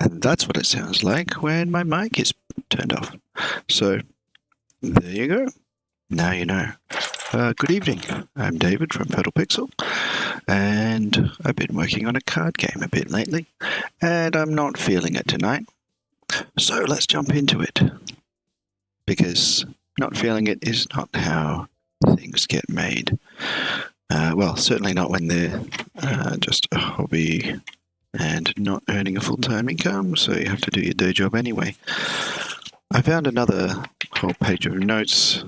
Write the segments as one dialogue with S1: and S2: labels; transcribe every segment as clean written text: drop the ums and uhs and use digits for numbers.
S1: And that's what it sounds like when my mic is turned off. So, there you go. Now you know. Good evening. I'm David from Pedal Pixel, and I've been working on a card game a bit lately, and I'm not feeling it tonight. So let's jump into it. Because not feeling it is not how things get made. Well, certainly not when they're just a hobby and not earning a full-time income, so you have to do your day job anyway. I found another whole page of notes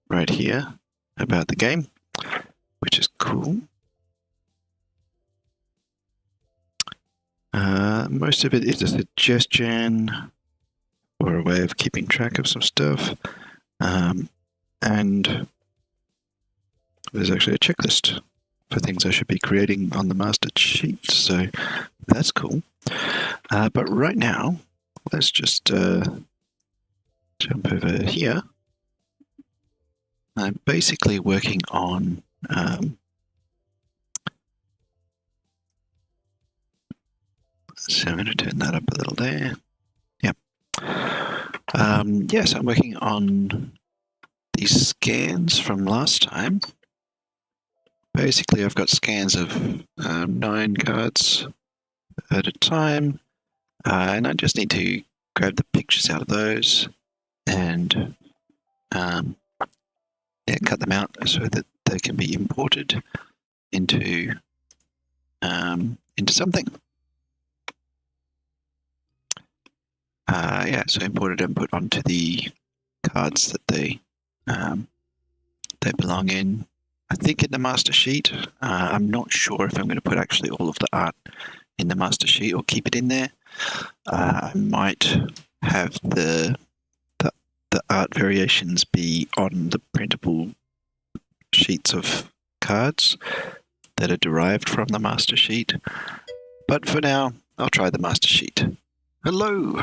S1: right here about the game, which is cool. Most of it is a suggestion or a way of keeping track of some stuff. And there's actually a checklist for things I should be creating on the master sheet, so that's cool. But right now, let's just jump over here. I'm basically working on so I'm going to turn that up a little there. Yep. Yes, I'm working on these scans from last time. Basically, I've got scans of 9 cards at a time, and I just need to grab the pictures out of those and cut them out so that they can be imported into something. So imported and put onto the cards that they belong in. I think in the master sheet. I'm not sure if I'm going to put actually all of the art in the master sheet or keep it in there. I might have the art variations be on the printable sheets of cards that are derived from the master sheet. But for now, I'll try the master sheet. Hello!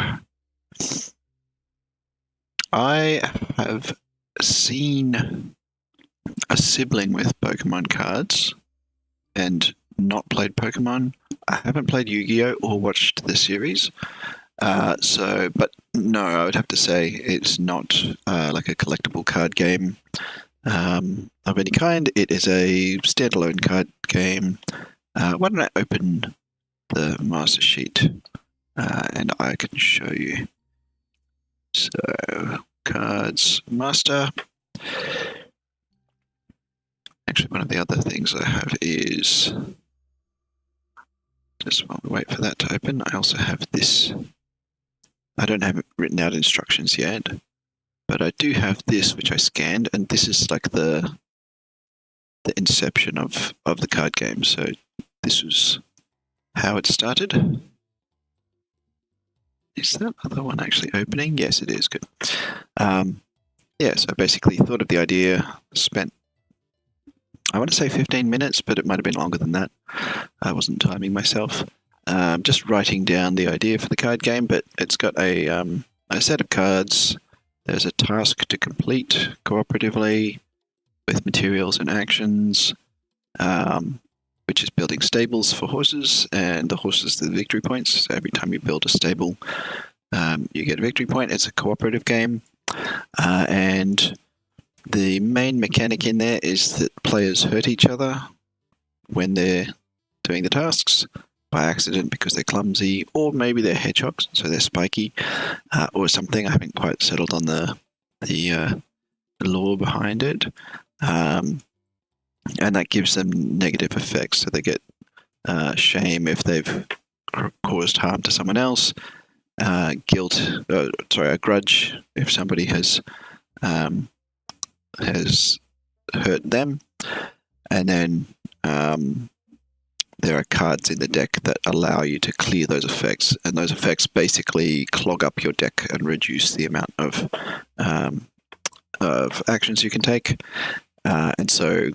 S1: I have seen a sibling with Pokemon cards and not played Pokemon. I haven't played Yu-Gi-Oh! Or watched the series. But no, I would have to say it's not like a collectible card game of any kind. It is a standalone card game. Why don't I open the master sheet and I can show you. So, cards master. Actually, one of the other things I have is, just while we wait for that to open, I also have this. I don't have written out instructions yet, but I do have this, which I scanned, and this is like the inception of the card game. So this was how it started. Is that other one actually opening? Yes, it is. Good. So I basically thought of the idea, spent, I want to say 15 minutes, but it might have been longer than that. I wasn't timing myself. Just writing down the idea for the card game, but it's got a set of cards. There's a task to complete cooperatively with materials and actions, which is building stables for horses, and the horses are the victory points. So every time you build a stable, you get a victory point. It's a cooperative game, and the main mechanic in there is that players hurt each other when they're doing the tasks by accident because they're clumsy, or maybe they're hedgehogs, so they're spiky, or something. I haven't quite settled on the lore behind it. And that gives them negative effects, so they get shame if they've caused harm to someone else, a grudge if somebody has hurt them, and then there are cards in the deck that allow you to clear those effects, and those effects basically clog up your deck and reduce the amount of actions you can take. And so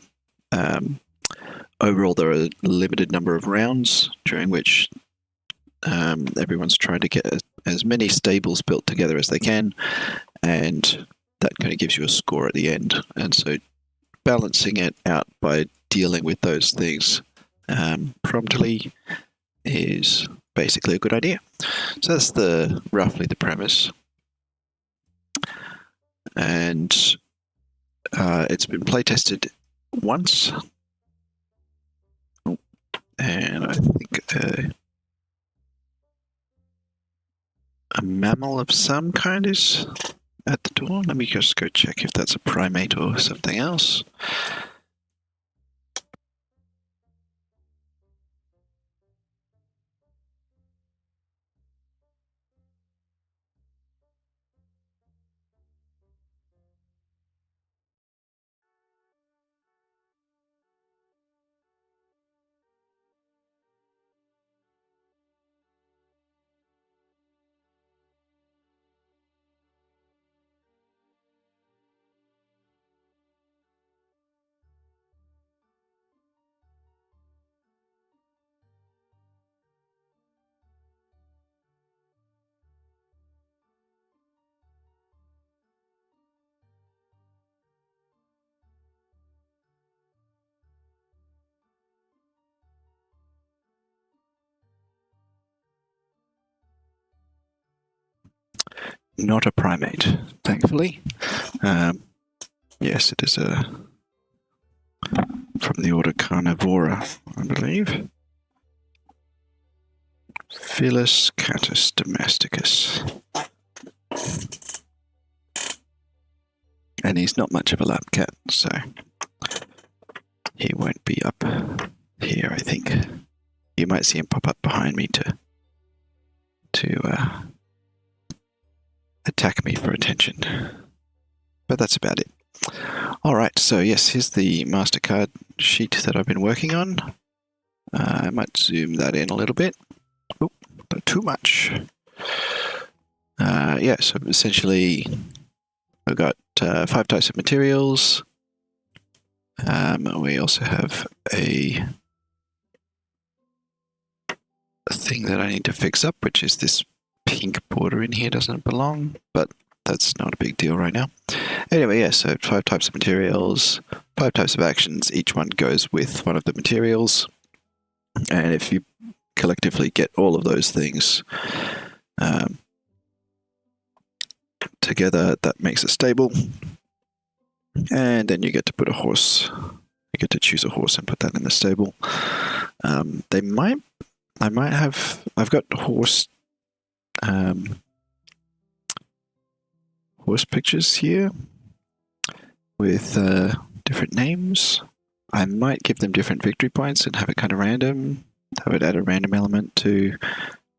S1: overall, there are a limited number of rounds during which everyone's trying to get as many stables built together as they can, and that kind of gives you a score at the end. And so balancing it out by dealing with those things promptly is basically a good idea. So that's roughly the premise. And it's been play tested once. And I think a mammal of some kind is at the door. Let me just go check if that's a primate or something else. Not a primate, thankfully. Yes, it is from the order Carnivora, I believe. Felis catus domesticus. And he's not much of a lab cat, so he won't be up here, I think. You might see him pop up behind me to attack me for attention. But that's about it. Alright, so yes, here's the MasterCard sheet that I've been working on. I might zoom that in a little bit. Oh, not too much. Yeah, so essentially we've got 5 types of materials. We also have a thing that I need to fix up, which is this pink border in here doesn't belong, but that's not a big deal right now. Anyway, yeah, so 5 types of materials, 5 types of actions. Each one goes with one of the materials. And if you collectively get all of those things together, that makes it stable. And then you get to put a horse. You get to choose a horse and put that in the stable. I've got horse pictures here with different names. I might give them different victory points and have it kind of random. I would add a random element to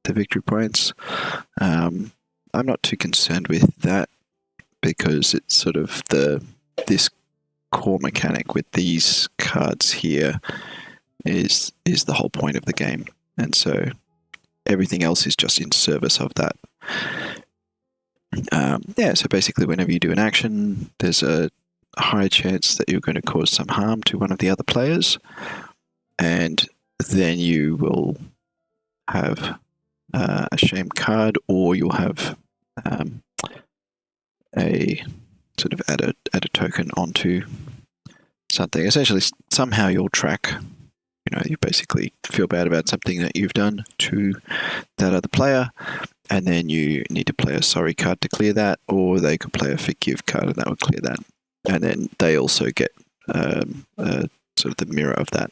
S1: the victory points. I'm not too concerned with that because it's sort of this core mechanic with these cards here is the whole point of the game, and so everything else is just in service of that. Yeah, so basically whenever you do an action, there's a high chance that you're going to cause some harm to one of the other players, and then you will have a shame card, or you'll have a sort of add a token onto something. Essentially, somehow you'll track. You basically feel bad about something that you've done to that other player, and then you need to play a sorry card to clear that, or they could play a forgive card and that would clear that. And then they also get sort of the mirror of that,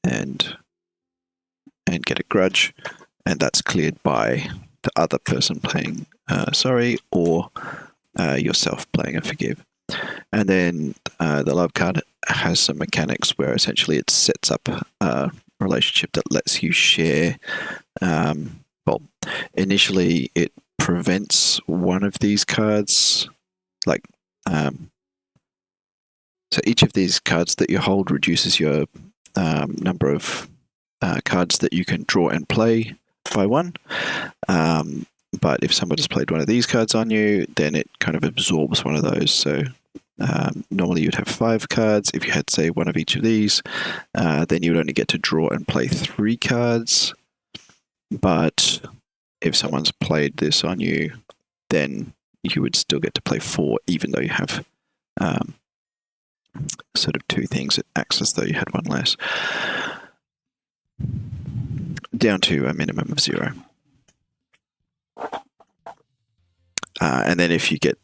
S1: and get a grudge, and that's cleared by the other person playing sorry, or yourself playing a forgive. And then the love card has some mechanics where essentially it sets up a relationship that lets you share. Well, initially it prevents one of these cards, so each of these cards that you hold reduces your number of cards that you can draw and play by 1. But if somebody's played one of these cards on you, then it kind of absorbs one of those. So normally you'd have 5 cards. If you had, say, one of each of these, then you would only get to draw and play 3 cards. But if someone's played this on you, then you would still get to play 4, even though you have sort of 2 things. It acts as though you had 1 less. down to a minimum of 0. And then if you get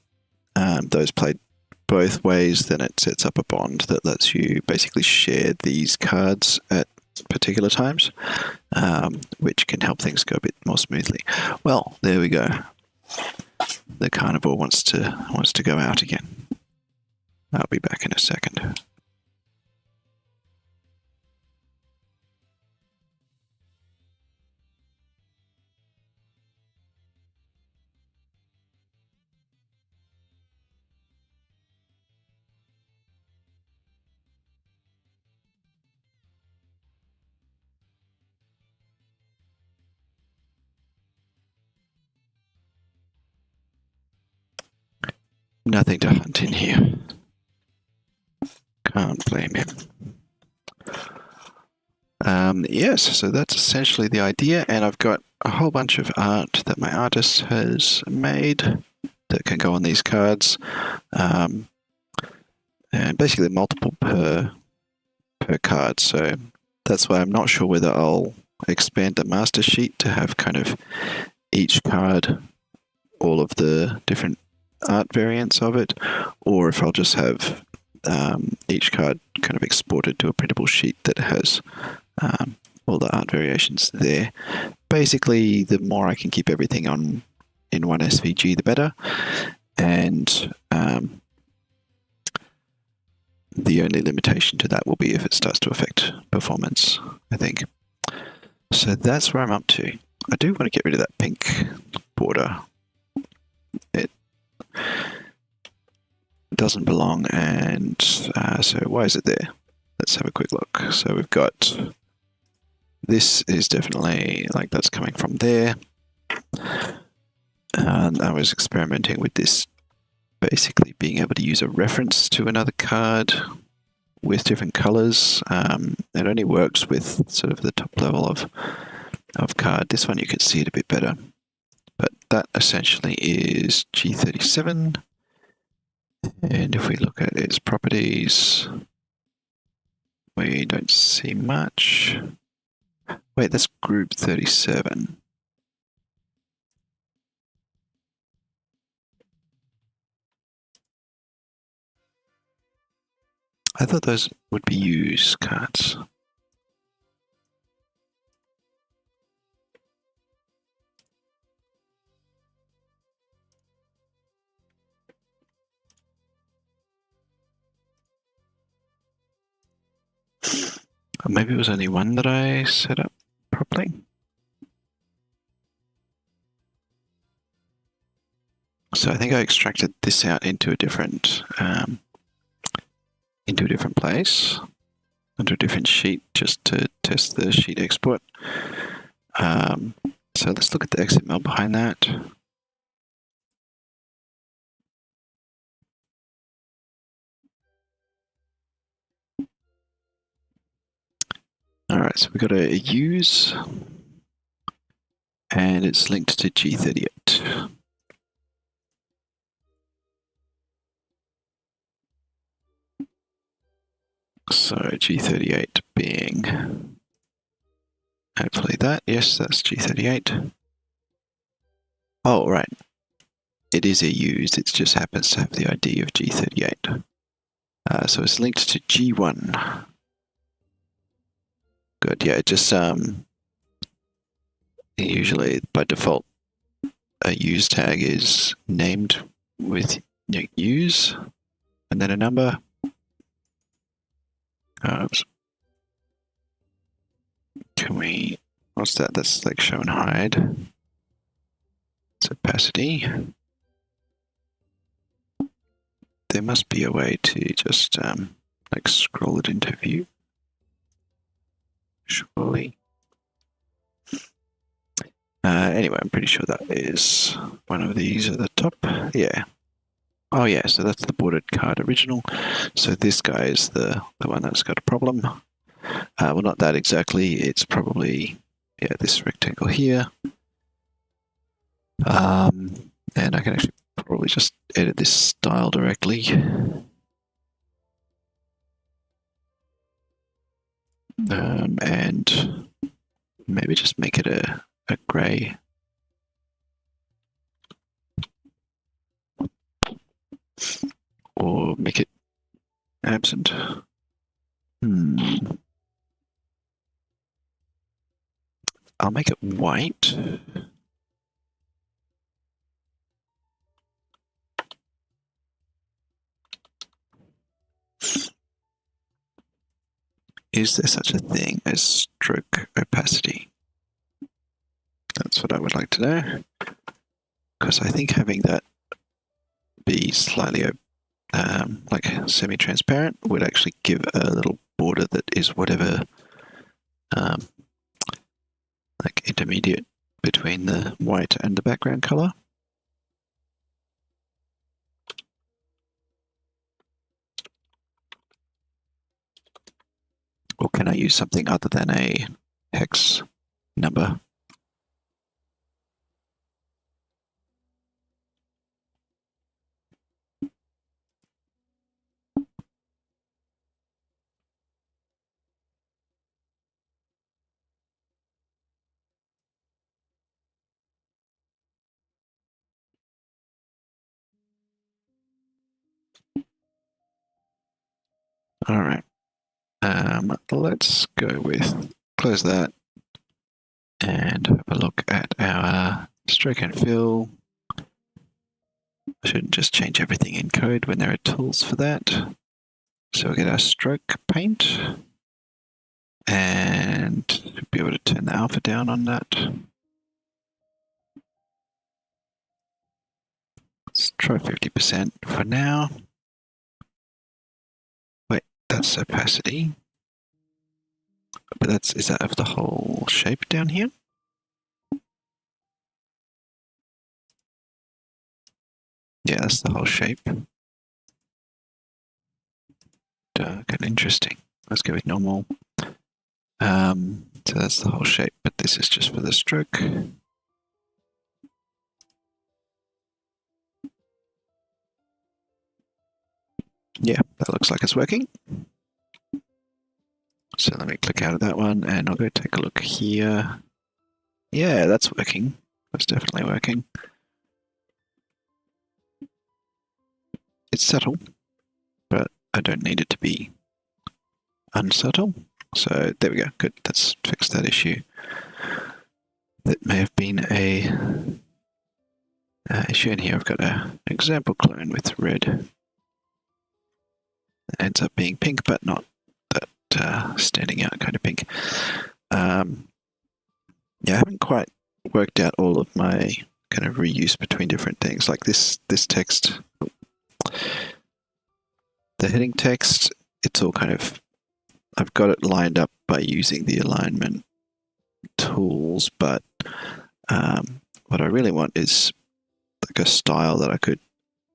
S1: those played both ways, then it sets up a bond that lets you basically share these cards at particular times, which can help things go a bit more smoothly. Well, there we go. The carnivore wants to go out again. I'll be back in a second. Nothing to hunt in here. Can't blame him. Yes, so that's essentially the idea, and I've got a whole bunch of art that my artist has made that can go on these cards, and basically multiple per card. So that's why I'm not sure whether I'll expand the master sheet to have kind of each card, all of the different art variants of it, or if I'll just have each card kind of exported to a printable sheet that has all the art variations there. Basically, the more I can keep everything on in one SVG, the better. And the only limitation to that will be if it starts to affect performance, I think. So that's where I'm up to. I do want to get rid of that pink border. It doesn't belong, and so why is it there? Let's have a quick look. So we've got, this is definitely, like, that's coming from there. And I was experimenting with this, basically being able to use a reference to another card with different colors. It only works with sort of the top level of card. This one you can see it a bit better. But that essentially is G37. And if we look at its properties, we don't see much. Wait, that's group 37. I thought those would be use cards. Or maybe it was only one that I set up properly. So I think I extracted this out into a different place, onto a different sheet, just to test the sheet export. So let's look at the XML behind that. All right, so we've got a use, and it's linked to G38. So G38 being, hopefully that, yes, that's G38. Oh, right. It is a used, it just happens to have the ID of G38. So it's linked to G1. Good, yeah, it just, usually by default, a use tag is named with use, and then a number. Oops. Can we, what's that? That's like show and hide. It's opacity. There must be a way to just like scroll it into view. Surely. Anyway, I'm pretty sure that is one of these at the top. Yeah. Oh yeah, so that's the bordered card original. So this guy is the one that's got a problem. Well, not that exactly. It's probably, yeah, this rectangle here. And I can actually probably just edit this style directly. And Maybe just make it a grey. Or make it absent. I'll make it white. Is there such a thing as stroke opacity? That's what I would like to know. Because I think having that be slightly like semi-transparent would actually give a little border that is whatever like intermediate between the white and the background color. Or can I use something other than a hex number? All right. Let's go with close that and have a look at our stroke and fill. I shouldn't just change everything in code when there are tools for that. So we'll get our stroke paint and be able to turn the alpha down on that. Let's try 50% for now. Wait, that's opacity. But is that of the whole shape down here? Yeah, that's the whole shape. Dark and interesting. Let's go with normal. So that's the whole shape, but this is just for the stroke. Yeah, that looks like it's working. So let me click out of that one and I'll go take a look here. Yeah, that's working. That's definitely working. It's subtle, but I don't need it to be unsubtle. So there we go. Good. That's fixed that issue. That may have been a issue in here. I've got an example clone with red. It ends up being pink, but not that standing out kind of pink. Yeah, I haven't quite worked out all of my kind of reuse between different things. Like this text, the heading text, it's all kind of, I've got it lined up by using the alignment tools, but what I really want is like a style that I could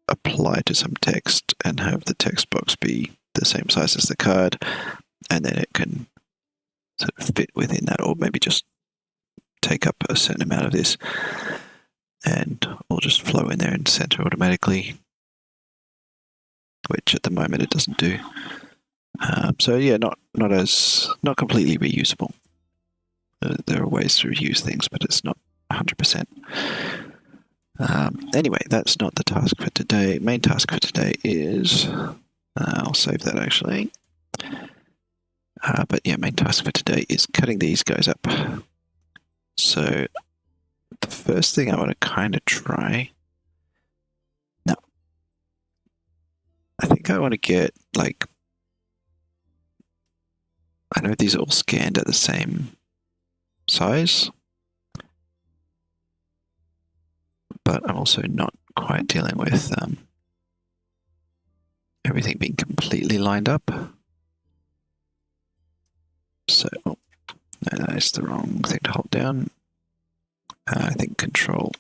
S1: apply to some text and have the text box be the same size as the card, and then it can sort of fit within that, or maybe just take up a certain amount of this and will just flow in there and center automatically, which at the moment it doesn't do. So yeah, not completely reusable. There are ways to reuse things, but it's not 100%. Anyway, that's not the task for today. Main task for today is, I'll save that actually. But yeah, main task for today is cutting these guys up. So the first thing I want to kind of try. No, I think I want to get like, I know these are all scanned at the same size, but I'm also not quite dealing with everything being completely lined up. So, no, that's the wrong thing to hold down. I think Control,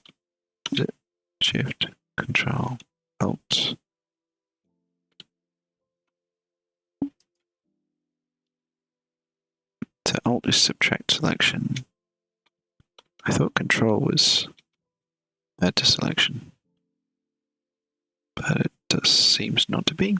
S1: Shift, Control, Alt. So Alt is subtract selection. I thought Control was add to selection, but it seems not to be.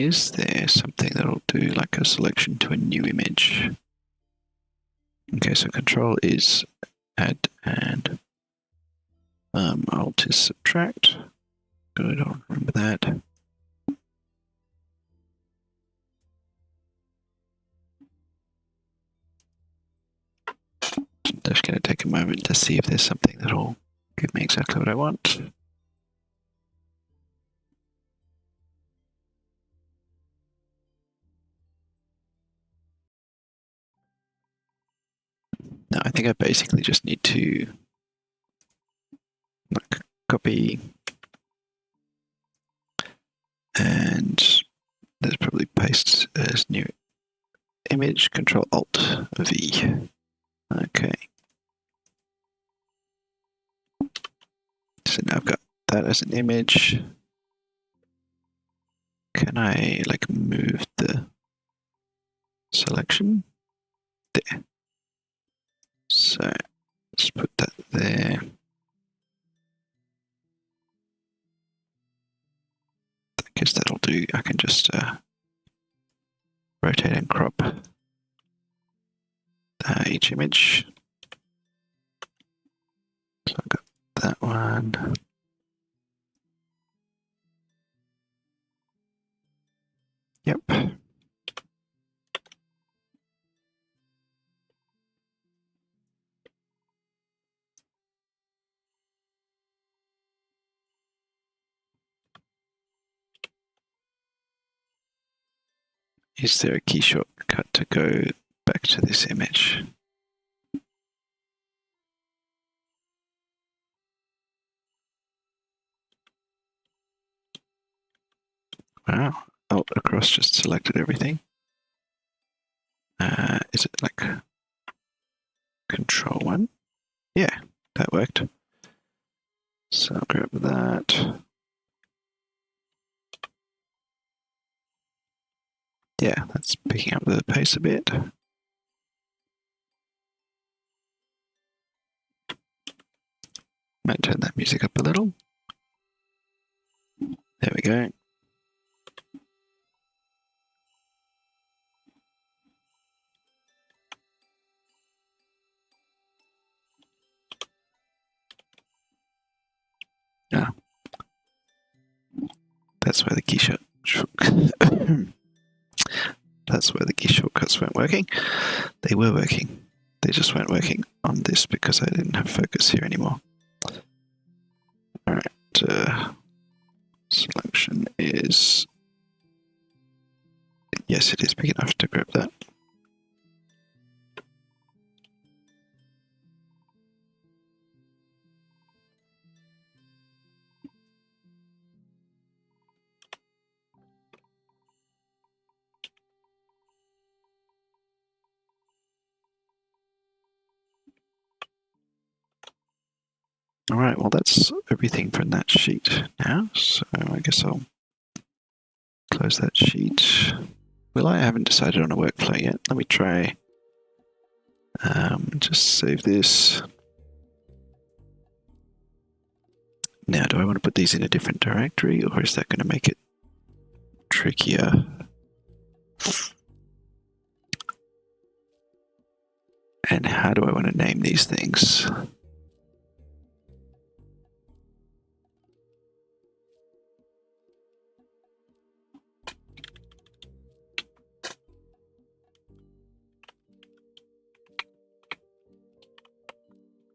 S1: is there something that'll do like a selection to a new image? Okay, so control is add and alt is subtract. Good, I'll remember that. Just going to take a moment to see if there's something that'll give me exactly what I want. No, I think I basically just need to like, copy and there's probably paste as new image, Control Alt V. Okay. So now I've got that as an image. Can I like move the selection? There. So let's put that there. I guess that'll do. I can just rotate and crop each image. So I've got that one. Yep. Is there a key shortcut to go back to this image? Wow, Alt across just selected everything. Is it like Control 1? Yeah, that worked. So I'll grab that. Yeah, that's picking up the pace a bit. Might turn that music up a little. There we go. Ah. That's where the key That's where the key shortcuts weren't working. They were working. They just weren't working on this because I didn't have focus here anymore. All right. Selection is... Yes, it is big enough to grab that. All right, well, that's everything from that sheet now. So I guess I'll close that sheet. Well, I haven't decided on a workflow yet. Let me try. Just save this. Now, do I want to put these in a different directory, or is that going to make it trickier? And how do I want to name these things?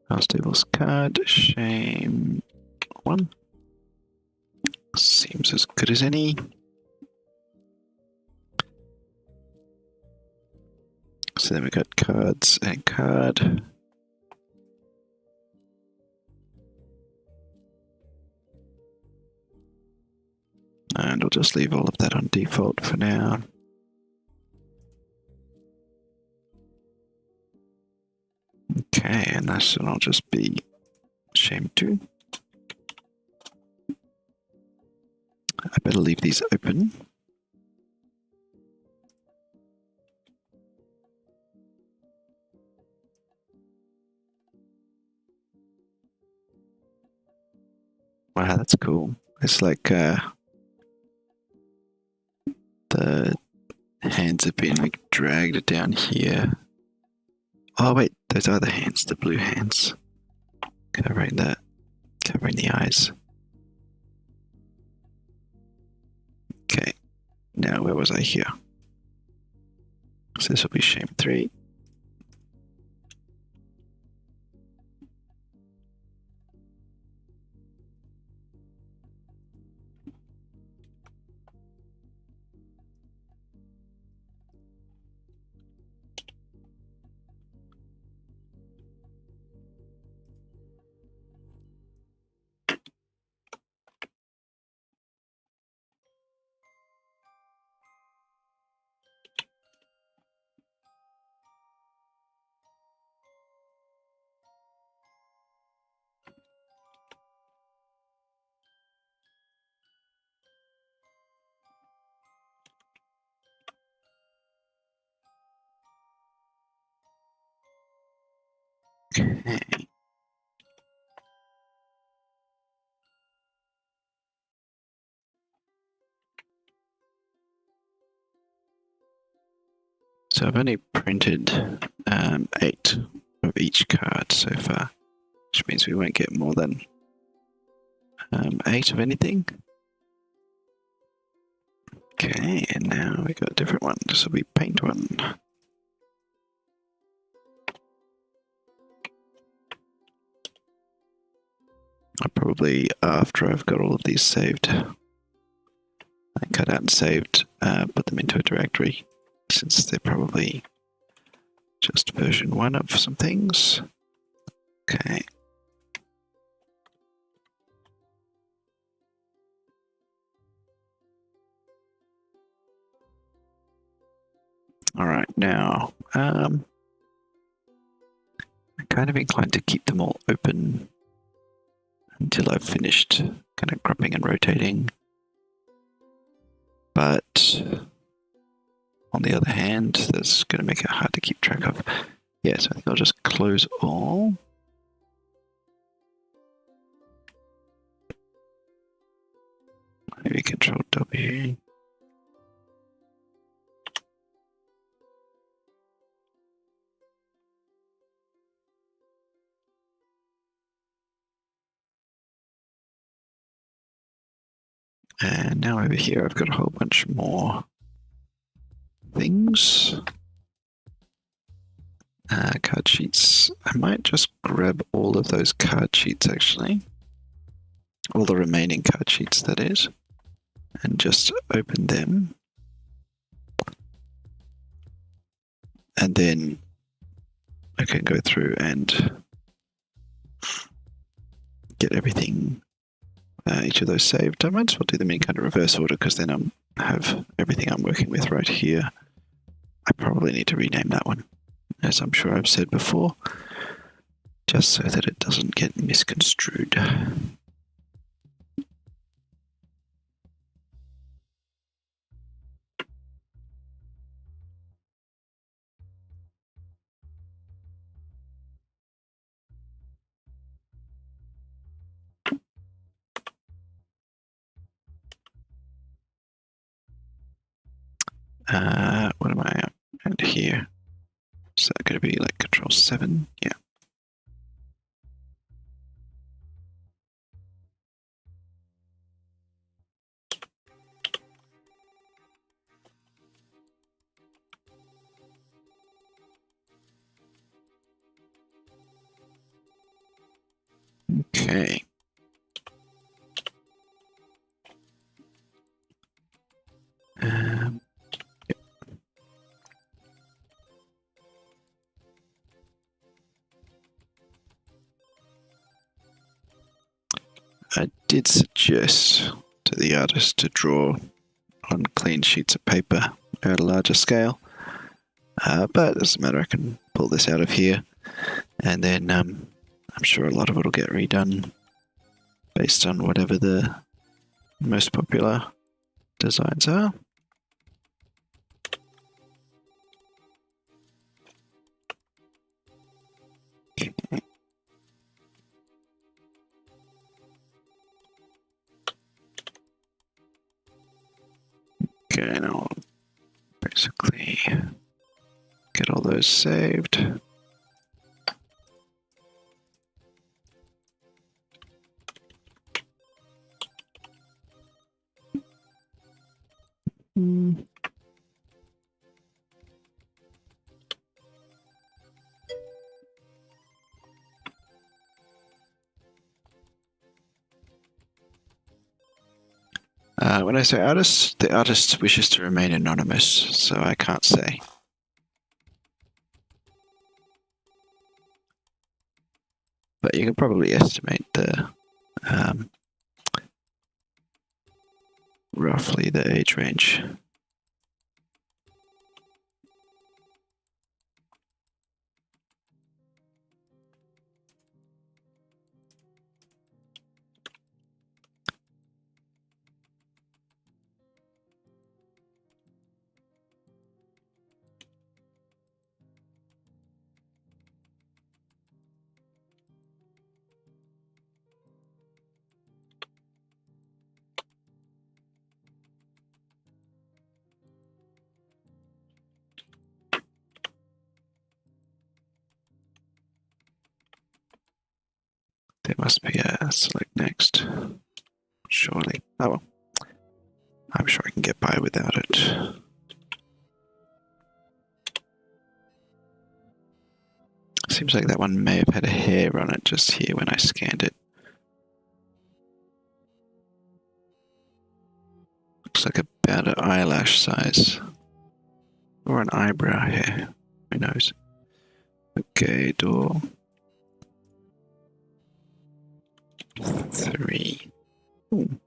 S1: House tables card, shame 1. Seems as good as any. So then we got cards and card. And I'll just leave all of that on default for now. Okay, and this will just be shame 2. I better leave these open. Wow, that's cool. It's like hands have been like dragged down here. Oh wait, those are the hands, the blue hands. Covering the eyes. Okay, now where was I here? So this will be shame 3. Okay. So I've only printed 8 of each card so far, which means we won't get more than 8 of anything. Okay, and now we got a different one. This will be paint 1. I'll probably, after I've got all of these saved, I cut out and saved, put them into a directory, since they're probably just version 1 of some things. Okay. All right, now, I'm kind of inclined to keep them all open until I've finished kind of grupping and rotating. But on the other hand, that's going to make it hard to keep track of. Yeah, so I think I'll just close all. Maybe Control W. And now over here, I've got a whole bunch more things. Card sheets. I might just grab all of those card sheets, actually. All the remaining card sheets, that is. And just open them. And then I can go through and get everything, each of those saved. I might as well do them in kind of reverse order, because then I have everything I'm working with right here. I probably need to rename that one, as I'm sure I've said before, just so that it doesn't get misconstrued. What am I at here? Is that going to be like Control 7? Yeah. Okay. Yep. I did suggest to the artist to draw on clean sheets of paper at a larger scale, but it doesn't matter. I can pull this out of here, and then I'm sure a lot of it will get redone based on whatever the most popular designs are. Okay. Okay, now I'll Get all those saved. When I say artist, the artist wishes to remain anonymous, so I can't say. But you can probably estimate the roughly the age range. There must be a select next. Surely. Oh well. I'm sure I can get by without it. Seems like that one may have had a hair on it just here when I scanned it. Looks like about an eyelash size. Or an eyebrow hair. Who knows? Okay, door. 3. Ooh.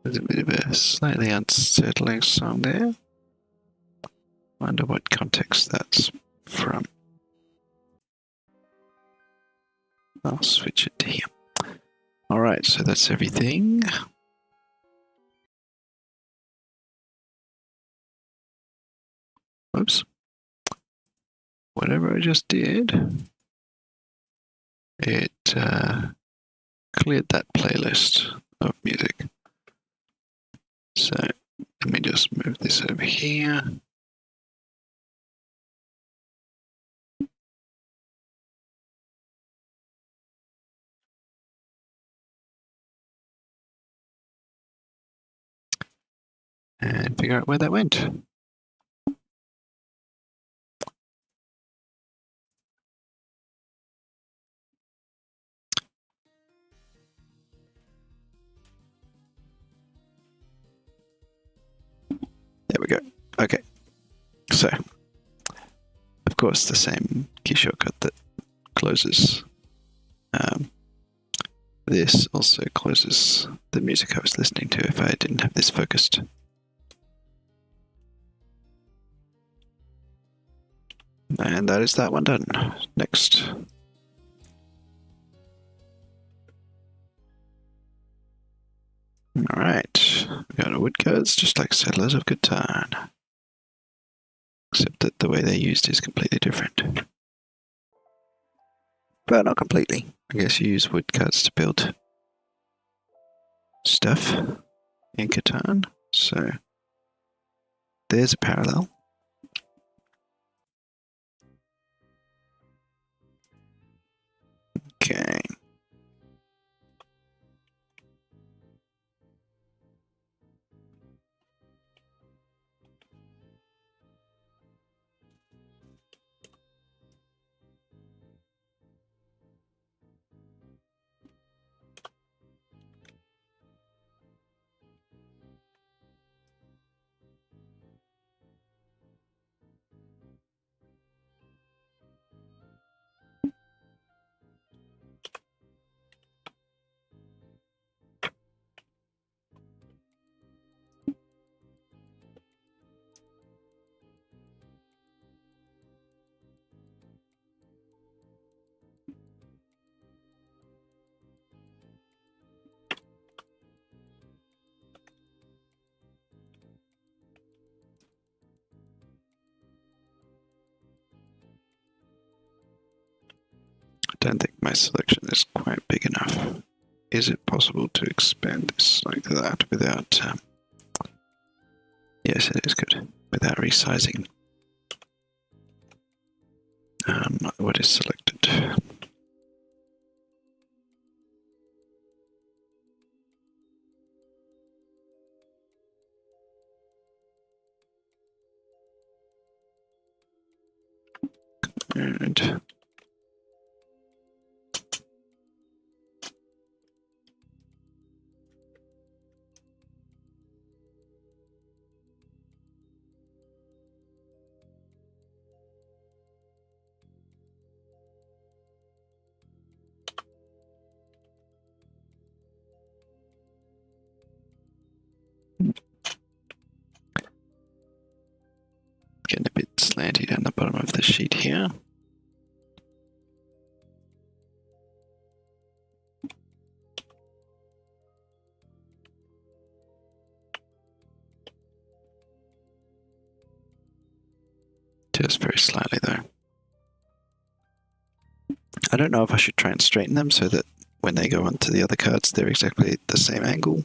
S1: There's a bit of a slightly unsettling song there. Wonder what context that's from. I'll switch it to here. Alright, so that's everything. Oops. Whatever I just did, it cleared that playlist of music. So let me just move this over here. And figure out where that went. There we go. Okay. So, of course, the same key shortcut that closes this also closes the music I was listening to if I didn't have this focused. And that is that one done. Next. Alright, we got woodcuts just like Settlers of Catan. Except that the way they're used is completely different. But not completely. I guess you use woodcuts to build stuff in Catan. So there's a parallel. Okay. I don't think my selection is quite big enough. Is it possible to expand this like that without... yes, it is good. Without resizing. What is selected? And getting a bit slanty down the bottom of the sheet here. Just very slightly though. I don't know if I should try and straighten them so that when they go onto the other cards they're exactly the same angle,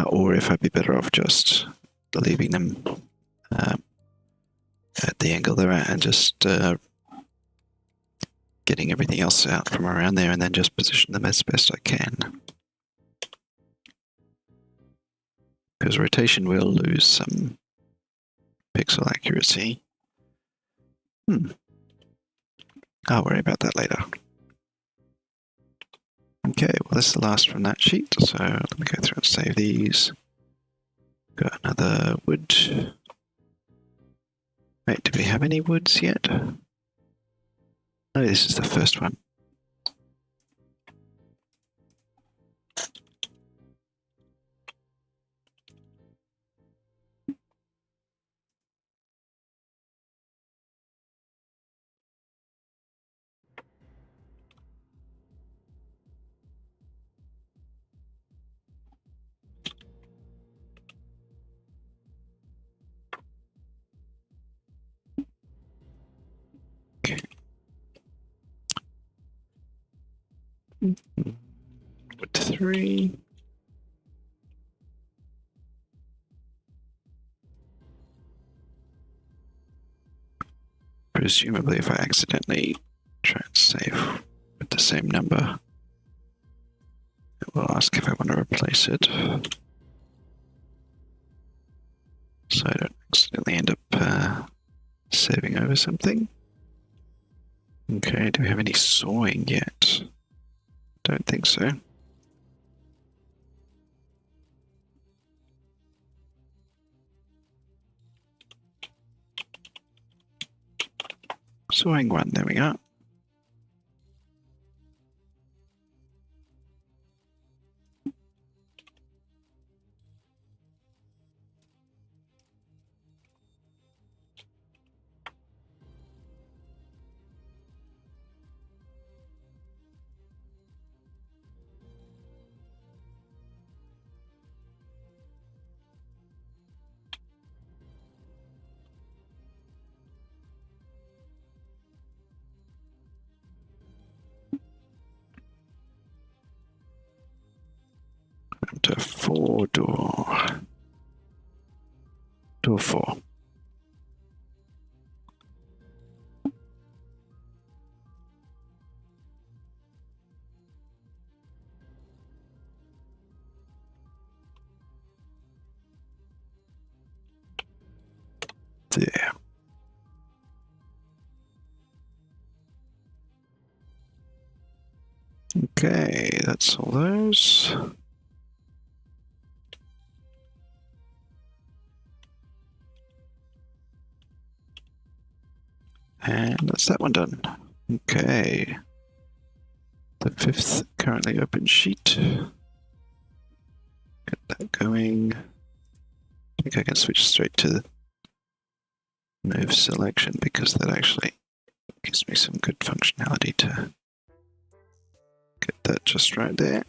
S1: or if I'd be better off just leaving them at the angle they're at and just getting everything else out from around there and then just position them as best I can. Because rotation will lose some pixel accuracy. I'll worry about that later. Okay, well this is the last from that sheet, so let me go through and save these. Got another wood. Wait, do we have any woods yet? No, this is the first one. Okay. Wood 3. Presumably if I accidentally try and save with the same number, it will ask if I want to replace it. So I don't accidentally end up saving over something. Okay, do we have any sawing yet? Don't think so. Sawing 1, there we go. To 4 door. Door 4. There. Okay, that's all those. And that's that one done. Okay. The 5th currently open sheet. Get that going. I think I can switch straight to move selection because that actually gives me some good functionality to get that just right there.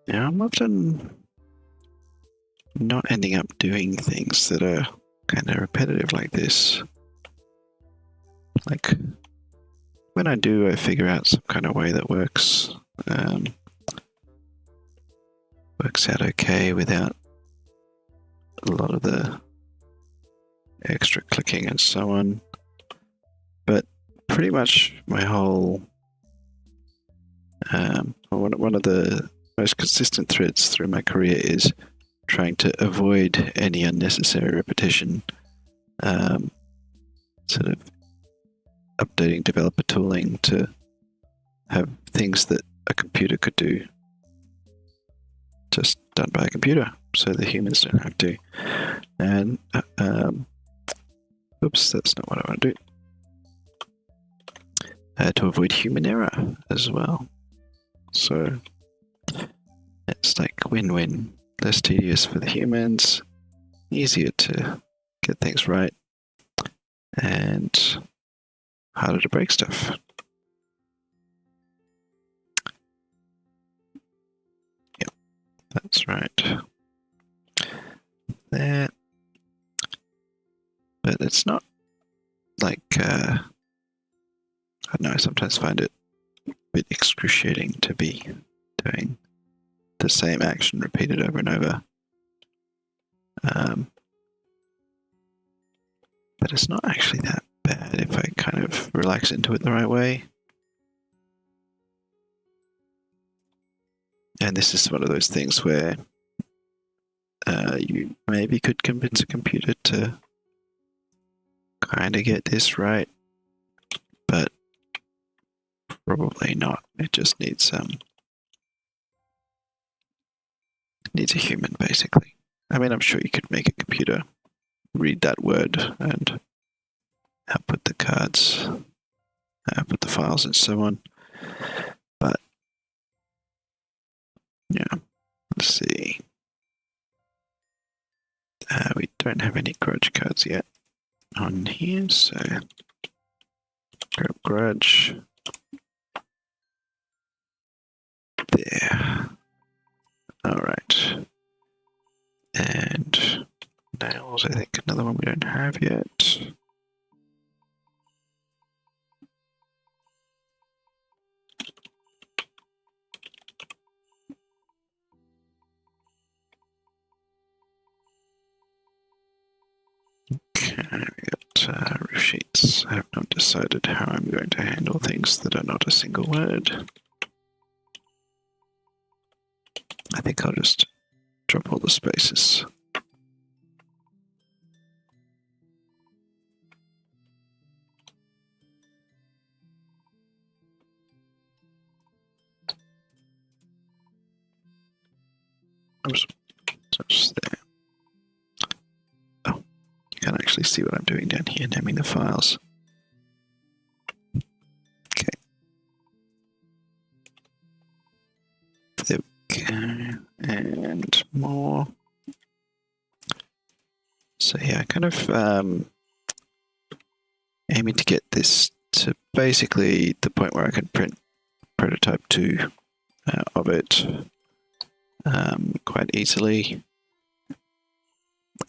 S1: Yeah, I'm often not ending up doing things that are kind of repetitive like this. Like, when I do, I figure out some kind of way that works out okay without a lot of the extra clicking and so on. But pretty much my whole one of the most consistent threads through my career is trying to avoid any unnecessary repetition, sort of updating developer tooling to have things that a computer could do just done by a computer, so the humans don't have to. And oops, that's not what I want to do. To avoid human error as well. So it's like win-win. Less tedious for the humans, easier to get things right, and harder to break stuff. Yep, that's right. There. But it's not like, I don't know, I sometimes find it a bit excruciating to be doing the same action repeated over and over. But it's not actually that bad if I kind of relax into it the right way. And this is one of those things where you maybe could convince a computer to kind of get this right, but probably not. It just needs a human, basically. I mean, I'm sure you could make a computer read that word and output the cards, output the files, and so on. But yeah, let's see. We don't have any grudge cards yet on here, so grab grudge. There. All right. And nails, I think another one we don't have yet. Okay, we got roof sheets. I have not decided how I'm going to handle things that are not a single word. I think I'll just drop all the spaces. Oops, touch there. Oh, you can't actually see what I'm doing down here, naming the files. Okay. There we go. And more. So yeah, kind of aiming to get this to basically the point where I can print prototype 2 of it quite easily,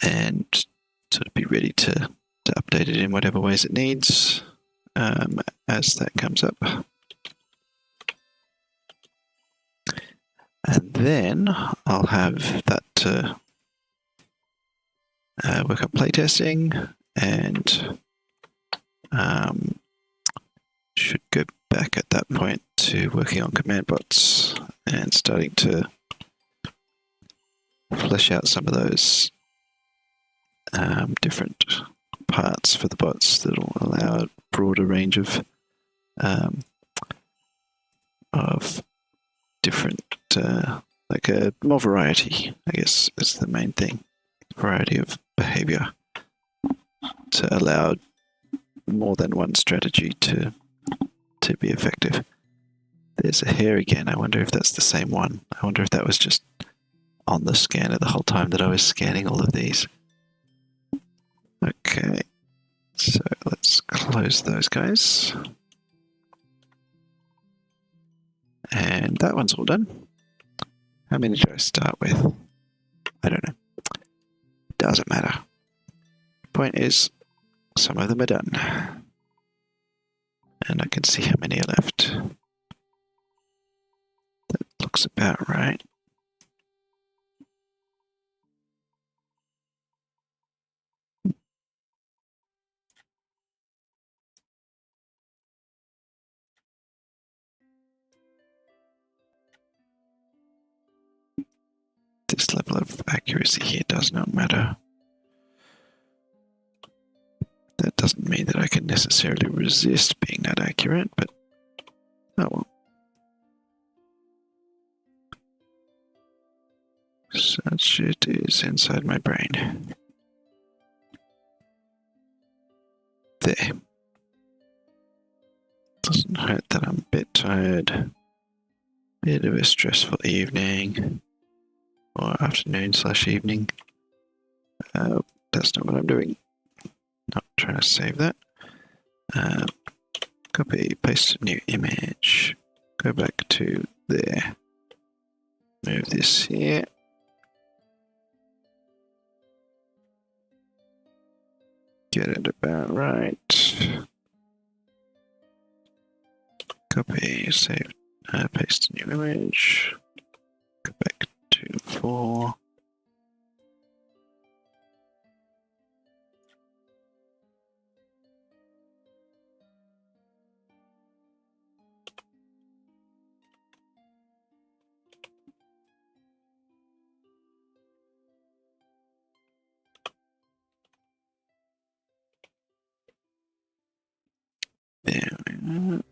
S1: and sort of be ready to update it in whatever ways it needs as that comes up. And then I'll have that work up playtesting, and should go back at that point to working on command bots and starting to flesh out some of those different parts for the bots that'll allow a broader range of different, like a more variety, I guess, is the main thing. Variety of behavior to allow more than one strategy to be effective. There's a hair again. I wonder if that's the same one. I wonder if that was just on the scanner the whole time that I was scanning all of these. Okay. So let's close those guys. And that one's all done. How many do I start with? I don't know. Doesn't matter. Point is, some of them are done. And I can see how many are left. That looks about right. This level of accuracy here does not matter. That doesn't mean that I can necessarily resist being that accurate, but oh well. Such it is inside my brain. There. Doesn't hurt that I'm a bit tired. Bit of a stressful evening. Or afternoon/evening. That's not what I'm doing. Not trying to save that. Copy, paste a new image. Go back to there. Move this here. Get it about right. Copy, save, paste a new image. Go back to 4. There we are.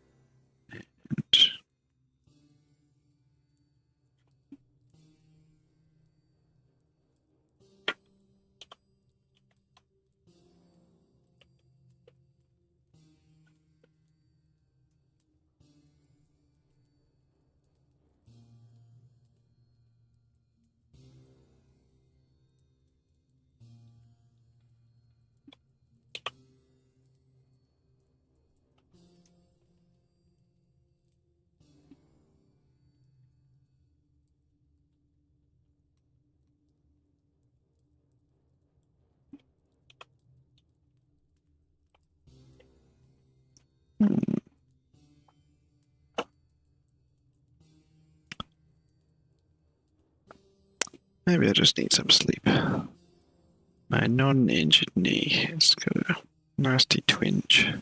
S1: Maybe I just need some sleep. My non-injured knee has got a nasty twinge.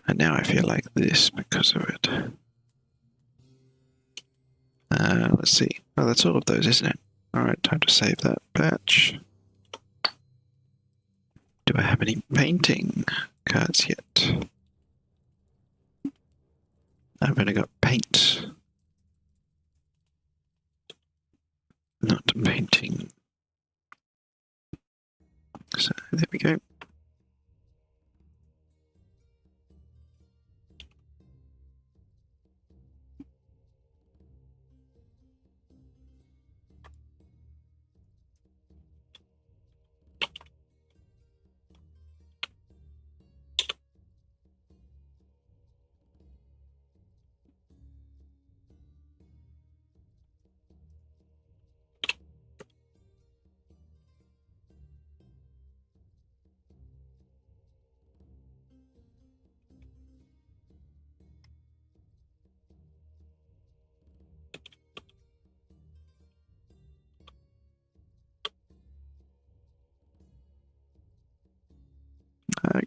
S1: And now I feel like this because of it. Let's see. Oh, that's all of those, isn't it? Alright, time to save that batch. Do I have any painting cards yet? I've only got paint. Not painting. So, there we go.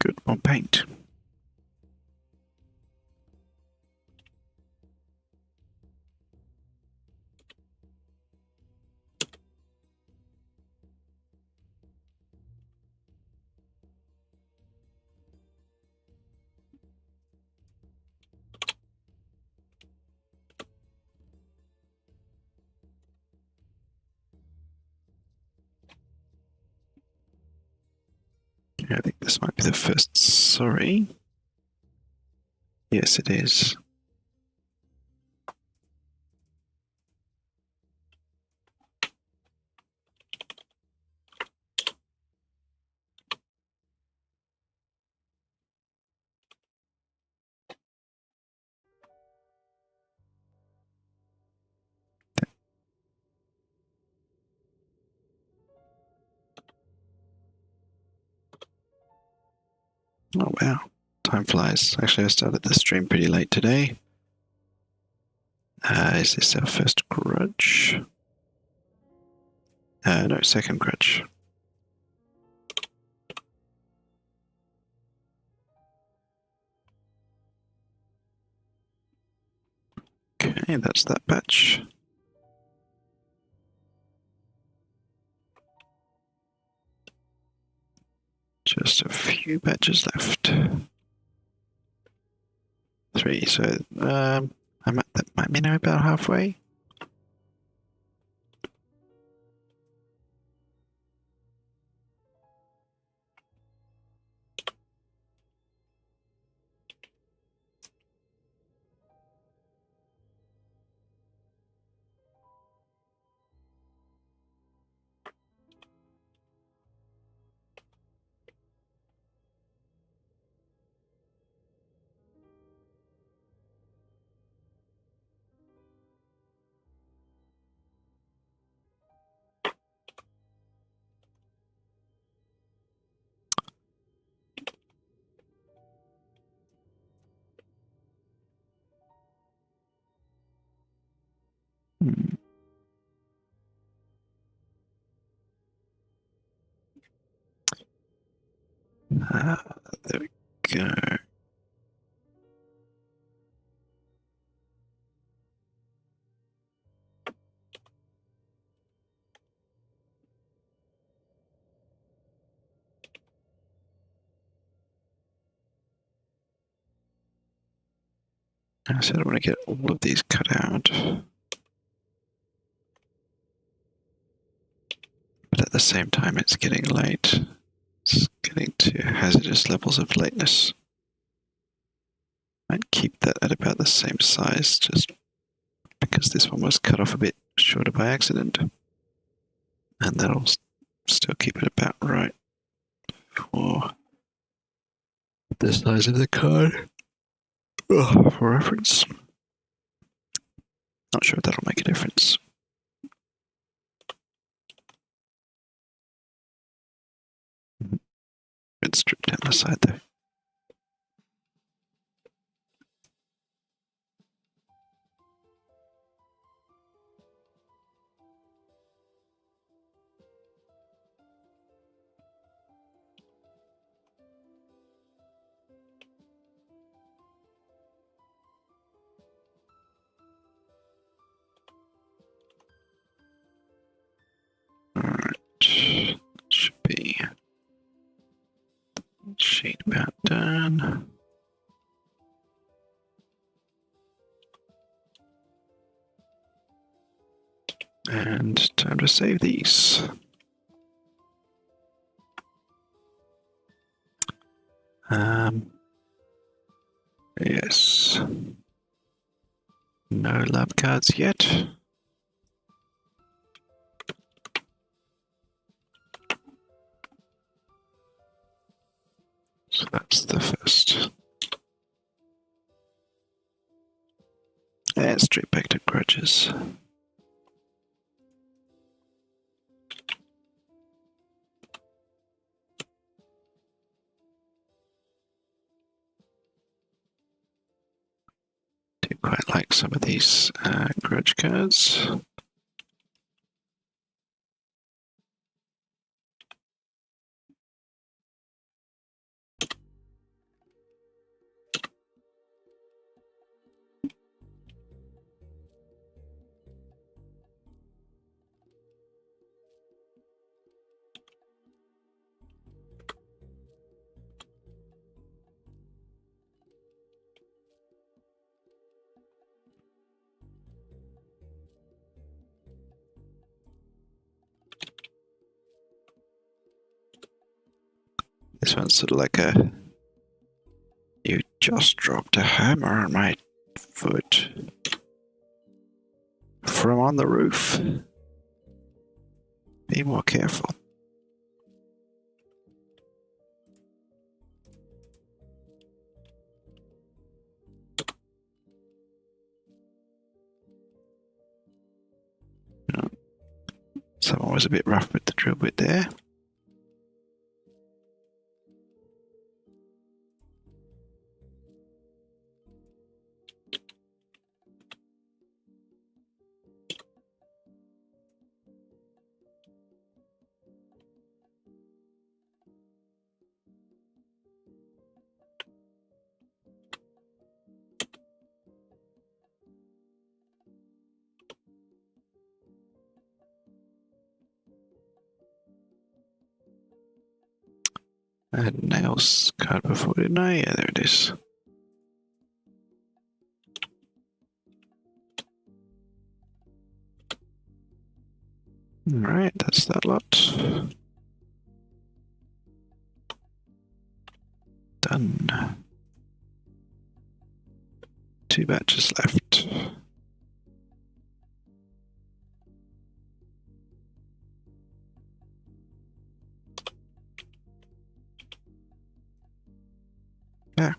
S1: Good, more paint. I think this might be the first. Sorry. Yes, it is. Oh wow, time flies. Actually, I started the stream pretty late today. Is this our first grudge? No, second grudge. Okay, that's that batch. Just a few batches left. 3, so that might be now about halfway. Hmm. There we go. I said I want to get all of these cut out. But at the same time, it's getting late. It's getting to hazardous levels of lateness. I'd keep that at about the same size, just because this one was cut off a bit shorter by accident. And that'll still keep it about right for the size of the card. For reference. Not sure if that'll make a difference. Good strip down the side there. Alright. Should be sheet about done. And time to save these. Yes. No love cards yet. So that's the first. And straight back to grudges. Do quite like some of these grudge cards. This one's sort of like a, you just dropped a hammer on my foot from on the roof. Be more careful. Someone was a bit rough with the drill bit there. I had a nails card before, didn't I? Yeah, there it is. Alright, that's that lot. Done. 2 batches left. Yeah.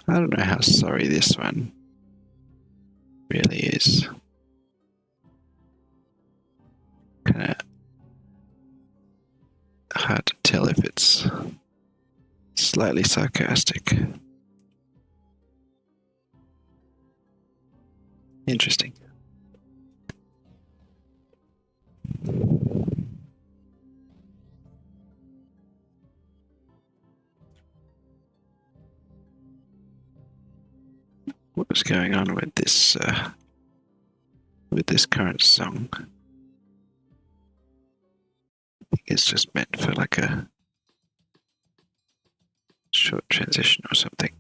S1: I don't know how sorry this one really is. Kind of hard to tell if it's slightly sarcastic. Interesting. What was going on with this current song? I think it's just meant for like a short transition or something.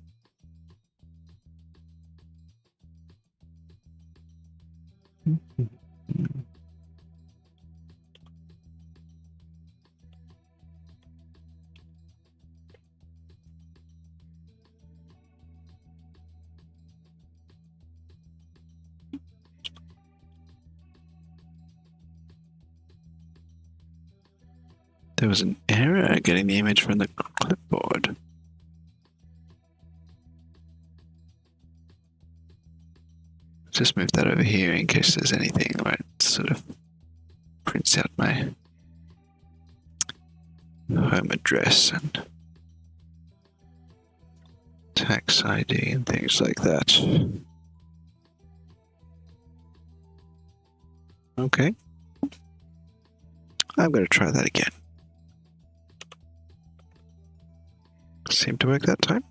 S1: There was an error getting the image from the clipboard. Just move that over here in case there's anything where it sort of prints out my home address and tax ID and things like that. Okay. I'm going to try that again. Seemed to work that time.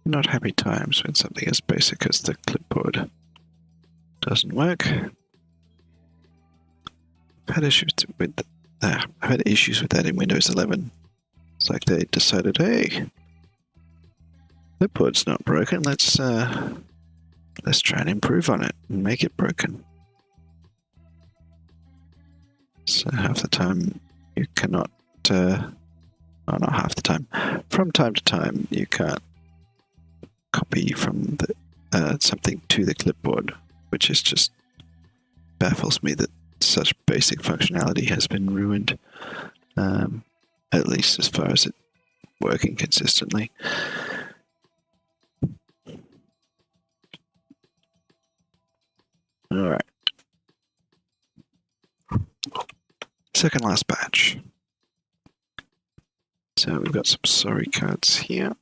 S1: Not happy times when something as basic as the clipboard doesn't work. I've had issues with that in Windows 11. It's like they decided, hey, clipboard's not broken. Let's try and improve on it and make it broken. So half the time you cannot, not half the time. From time to time you can't copy from the something to the clipboard, which is just baffles me that such basic functionality has been ruined, at least as far as it working consistently. All right. Second last batch. So we've got some sorry cards here.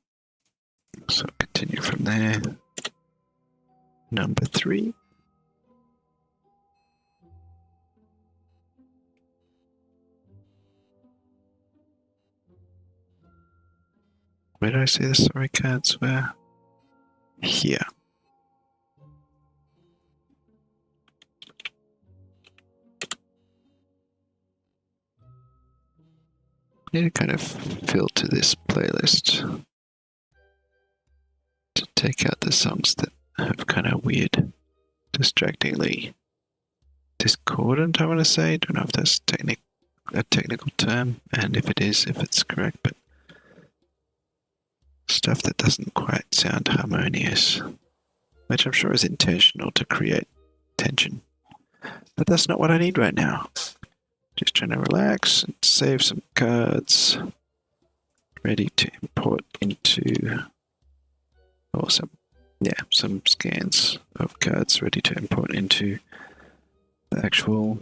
S1: So continue from there. Number 3. Where did I say the sorry cards were? Here. I need to kind of filter this playlist to take out the songs that have kind of weird, distractingly discordant, I want to say. Don't know if that's a technical term, and if it is, if it's correct, but stuff that doesn't quite sound harmonious, which I'm sure is intentional to create tension. But that's not what I need right now. Just trying to relax and save some cards ready to import into, or some scans of cards ready to import into the actual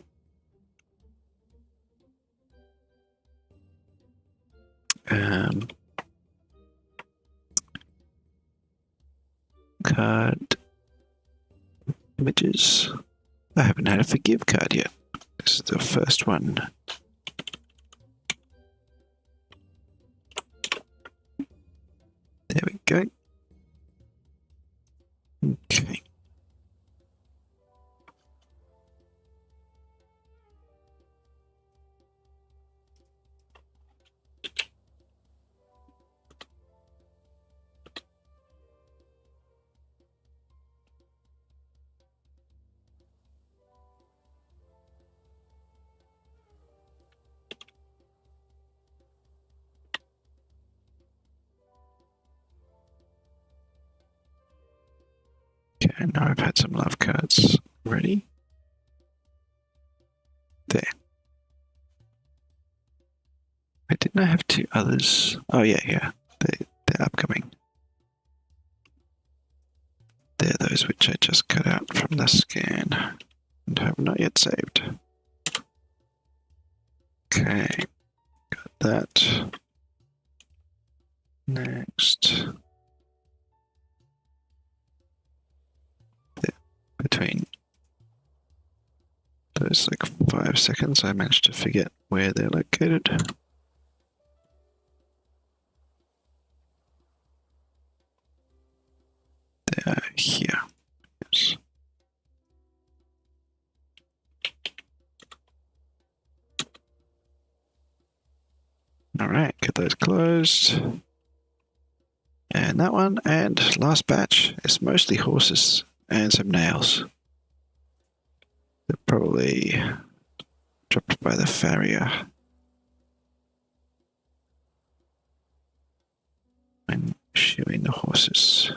S1: card. Images. I haven't had a forgive card yet. This is the first one. There we go. Okay. Okay, now I've had some love cards ready. There. Wait, didn't I have two others? Oh, yeah. They're upcoming. They're those which I just cut out from the scan and have not yet saved. Okay, got that. Next. There. Between those like 5 seconds, I managed to forget where they're located. They're here. Yes. All right, get those closed. And that one, and last batch is mostly horses and some nails. They're probably dropped by the farrier. I'm shooing the horses.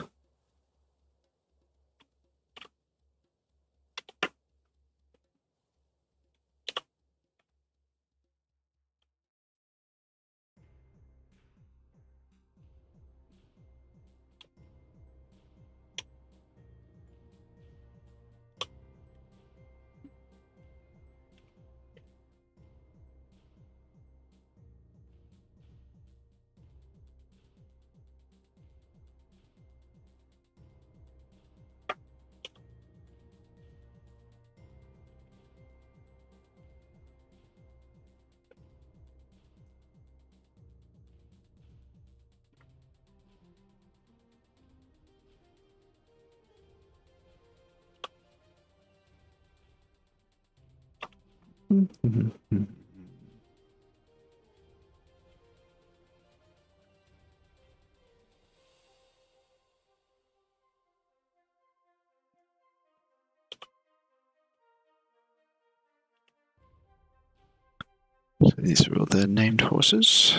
S1: So these are all the named horses.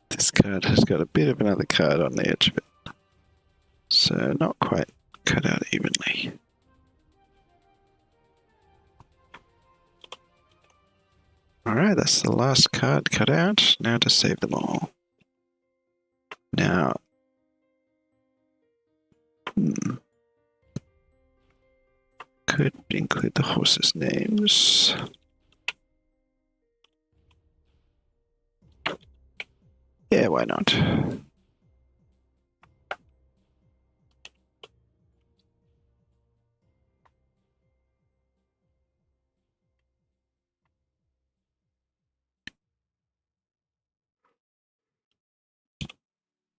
S1: This card has got a bit of another card on the edge of it. So not quite cut out evenly. Alright, that's the last card cut out. Now to save them all. Now, could include the horses' names. Yeah, why not?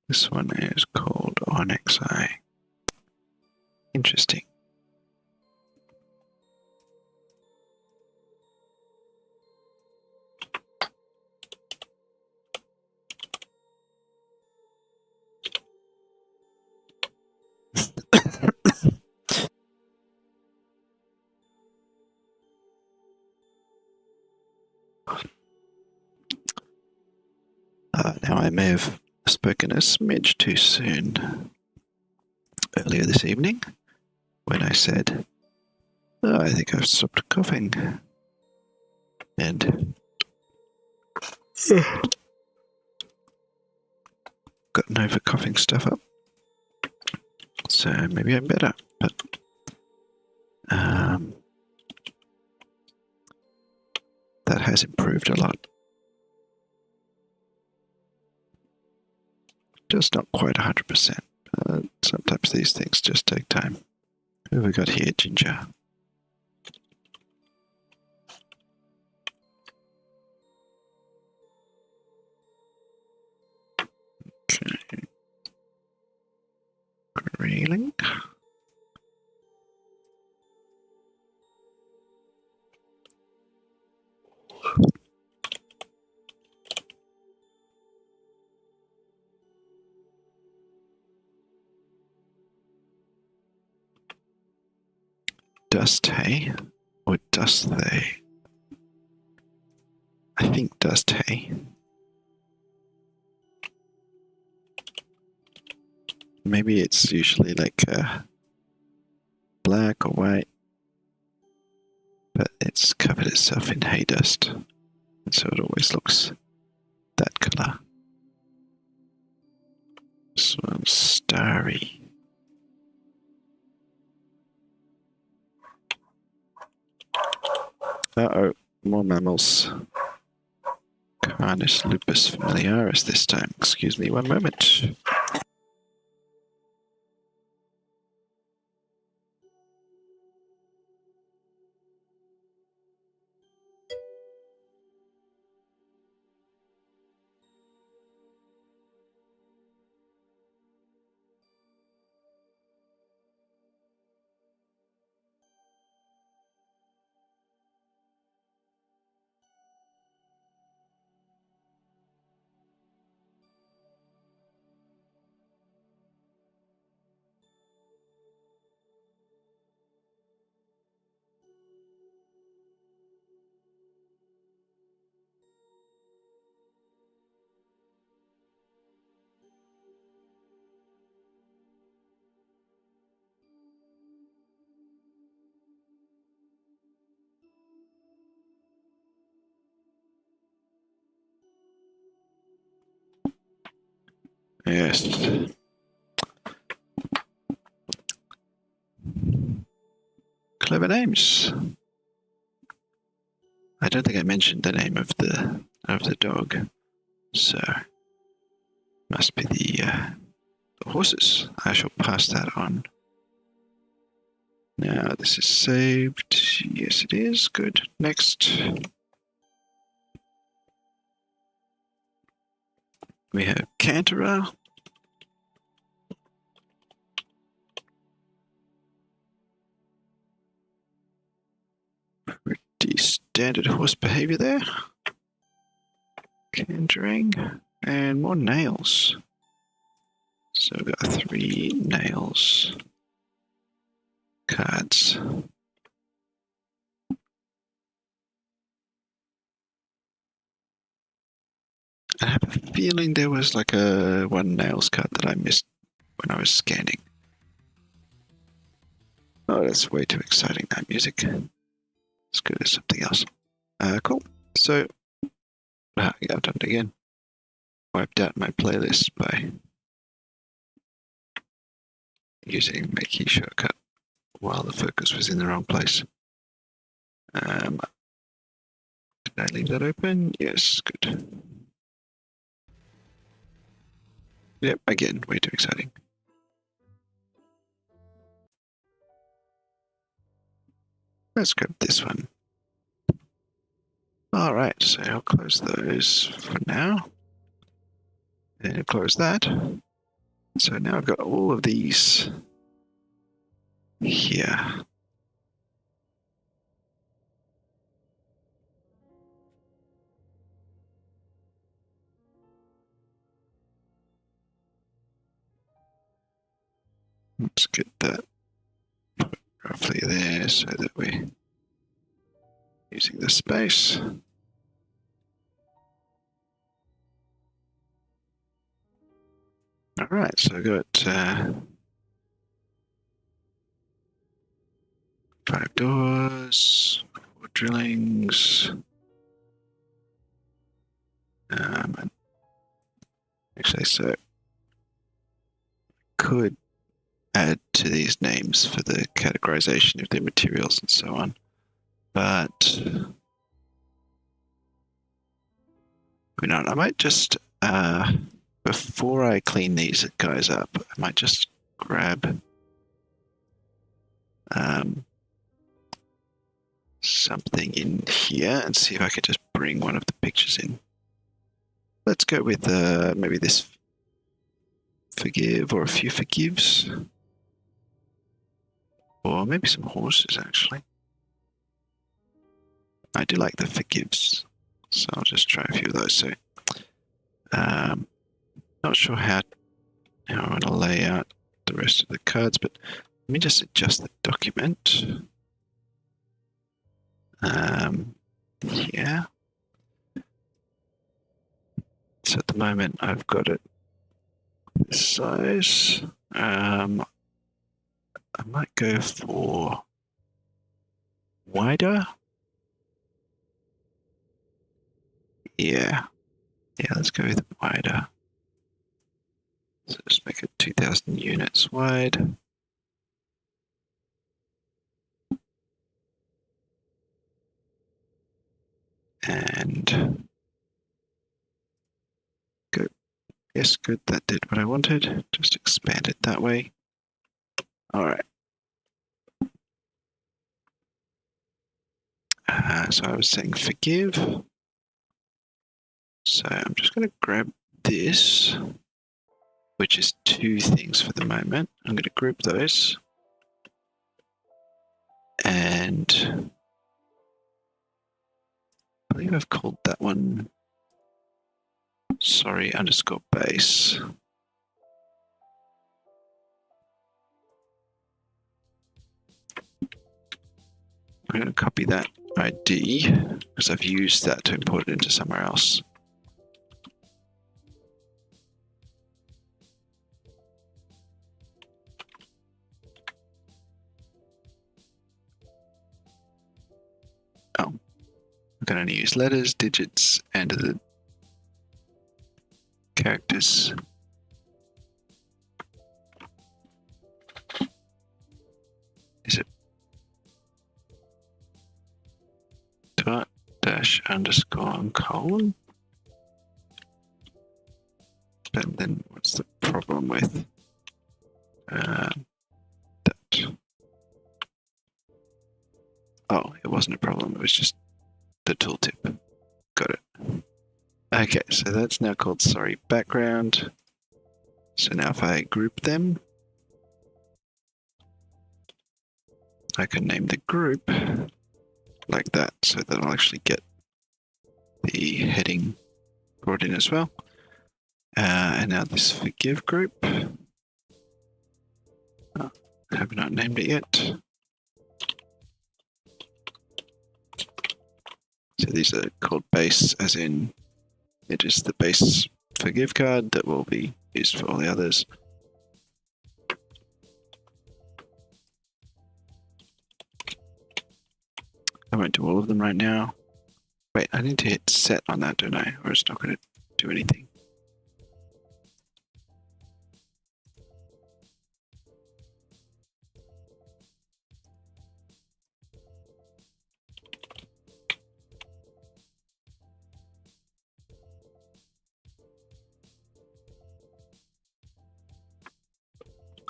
S1: This one is called Onyx Eye. Interesting. I may have spoken a smidge too soon earlier this evening when I said, "Oh, I think I've stopped coughing." And gotten over coughing stuff up. So maybe I'm better. But that has improved a lot. Just not quite 100%. Sometimes these things just take time. Who have we got here, Ginger? Okay. Reeling. Dust hay? Or dust they? I think dust hay. Maybe it's usually like black or white, but it's covered itself in hay dust, and so it always looks that color. This one's starry. Uh-oh, more mammals. Canis lupus familiaris this time. Excuse me one moment. Yes. Clever names. I don't think I mentioned the name of the dog, so must be the horses. I shall pass that on. Now this is saved. Yes, it is. Good. Next. We have Canterer. Pretty standard horse behavior there. Cantering. And more nails. So we've got 3 nails cards. I have a feeling there was like a 1 nails card that I missed when I was scanning. Oh, that's way too exciting, that music. As good as something else. Cool. So, yeah, I've done it again. Wiped out my playlist by using my key shortcut while the focus was in the wrong place. Did I leave that open? Yes, good. Yep, again, way too exciting. Let's grab this one. Alright, so I'll close those for now. And I'll close that. So now I've got all of these here. Let's get that roughly there so that we're using the space. All right, so I've got 5 doors, 4 drillings. Actually, so could add to these names for the categorization of their materials and so on, but you know, I might just before I clean these guys up, I might just grab something in here and see if I could just bring one of the pictures in. Let's go with maybe this forgive or a few forgives. Or maybe some horses, actually. I do like the forgives. So I'll just try a few of those. So, not sure how I want to lay out the rest of the cards, but let me just adjust the document. Yeah. So at the moment I've got it this size. I might go for wider. Yeah. Yeah, let's go with wider. So just make it 2,000 units wide. And good. Yes, good. That did what I wanted. Just expand it that way. All right. So I was saying forgive. So I'm just going to grab this, which is 2 things for the moment. I'm going to group those. And I believe I've called that one sorry underscore base. I'm going to copy that ID because I've used that to import it into somewhere else. Oh, I can only use letters, digits, and the characters. Is it dot dash underscore and colon? But then what's the problem with that? Oh, it wasn't a problem. It was just the tooltip. Got it. Okay, so that's now called sorry background. So now if I group them, I can name the group like that so that I'll actually get the heading brought in as well. And now this forgive group. Oh, I have not named it yet. So these are called base, as in it is the base forgive card that will be used for all the others. I won't do all of them right now. Wait, I need to hit set on that, don't I? Or it's not going to do anything.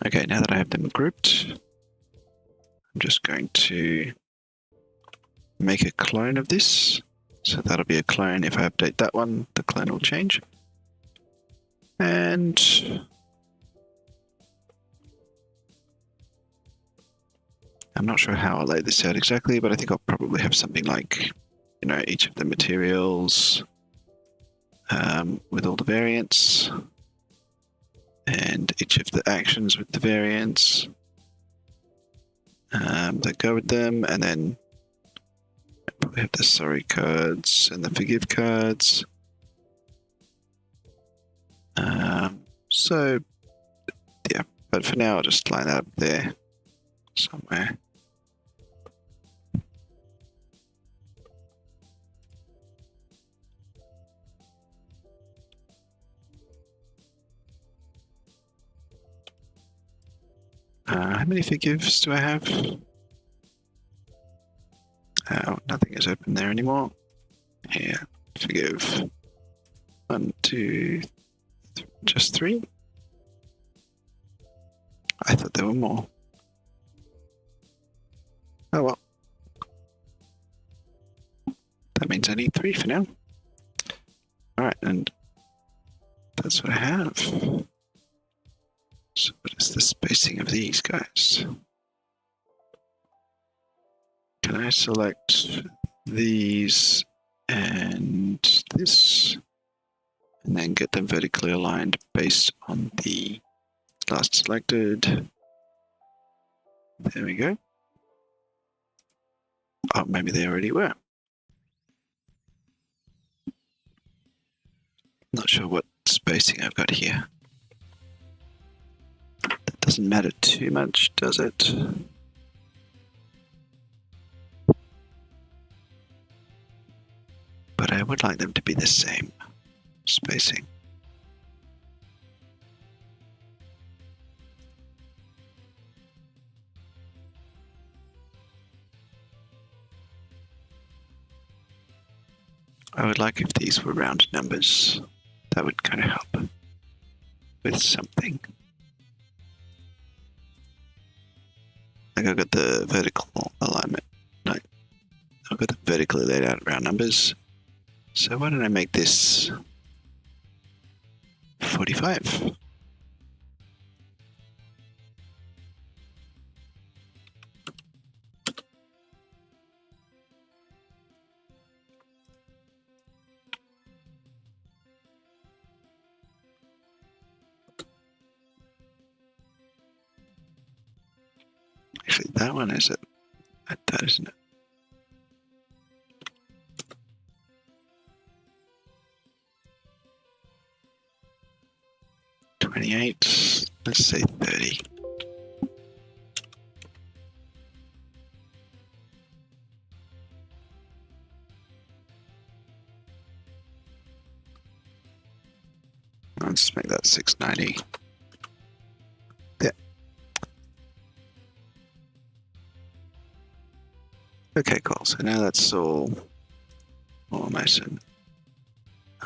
S1: Okay, now that I have them grouped, I'm just going to make a clone of this. So that'll be a clone. If I update that one, the clone will change. And I'm not sure how I'll lay this out exactly, but I think I'll probably have something like, you know, each of the materials with all the variants, and each of the actions with the variants that go with them, and then we have the sorry cards and the forgive cards. So But for now, I'll just line that up there somewhere. How many forgives do I have? Oh, nothing is open there anymore. Here, forgive. 1, 2, just 3? I thought there were more. Oh well. That means I need 3 for now. Alright, and that's what I have. So what is the spacing of these guys? Can I select these and this, and then get them vertically aligned based on the last selected? There we go. Oh, maybe they already were. Not sure what spacing I've got here. That doesn't matter too much, does it? But I would like them to be the same spacing. I would like if these were round numbers. That would kind of help with something. Like I've got the vertical alignment. No, I've got the vertically laid out round numbers. So why don't I make this 45? Actually, that one is it. That isn't it. $28. Let's say 30. Let's make that 690. Yeah. Okay, cool. So now that's all nice and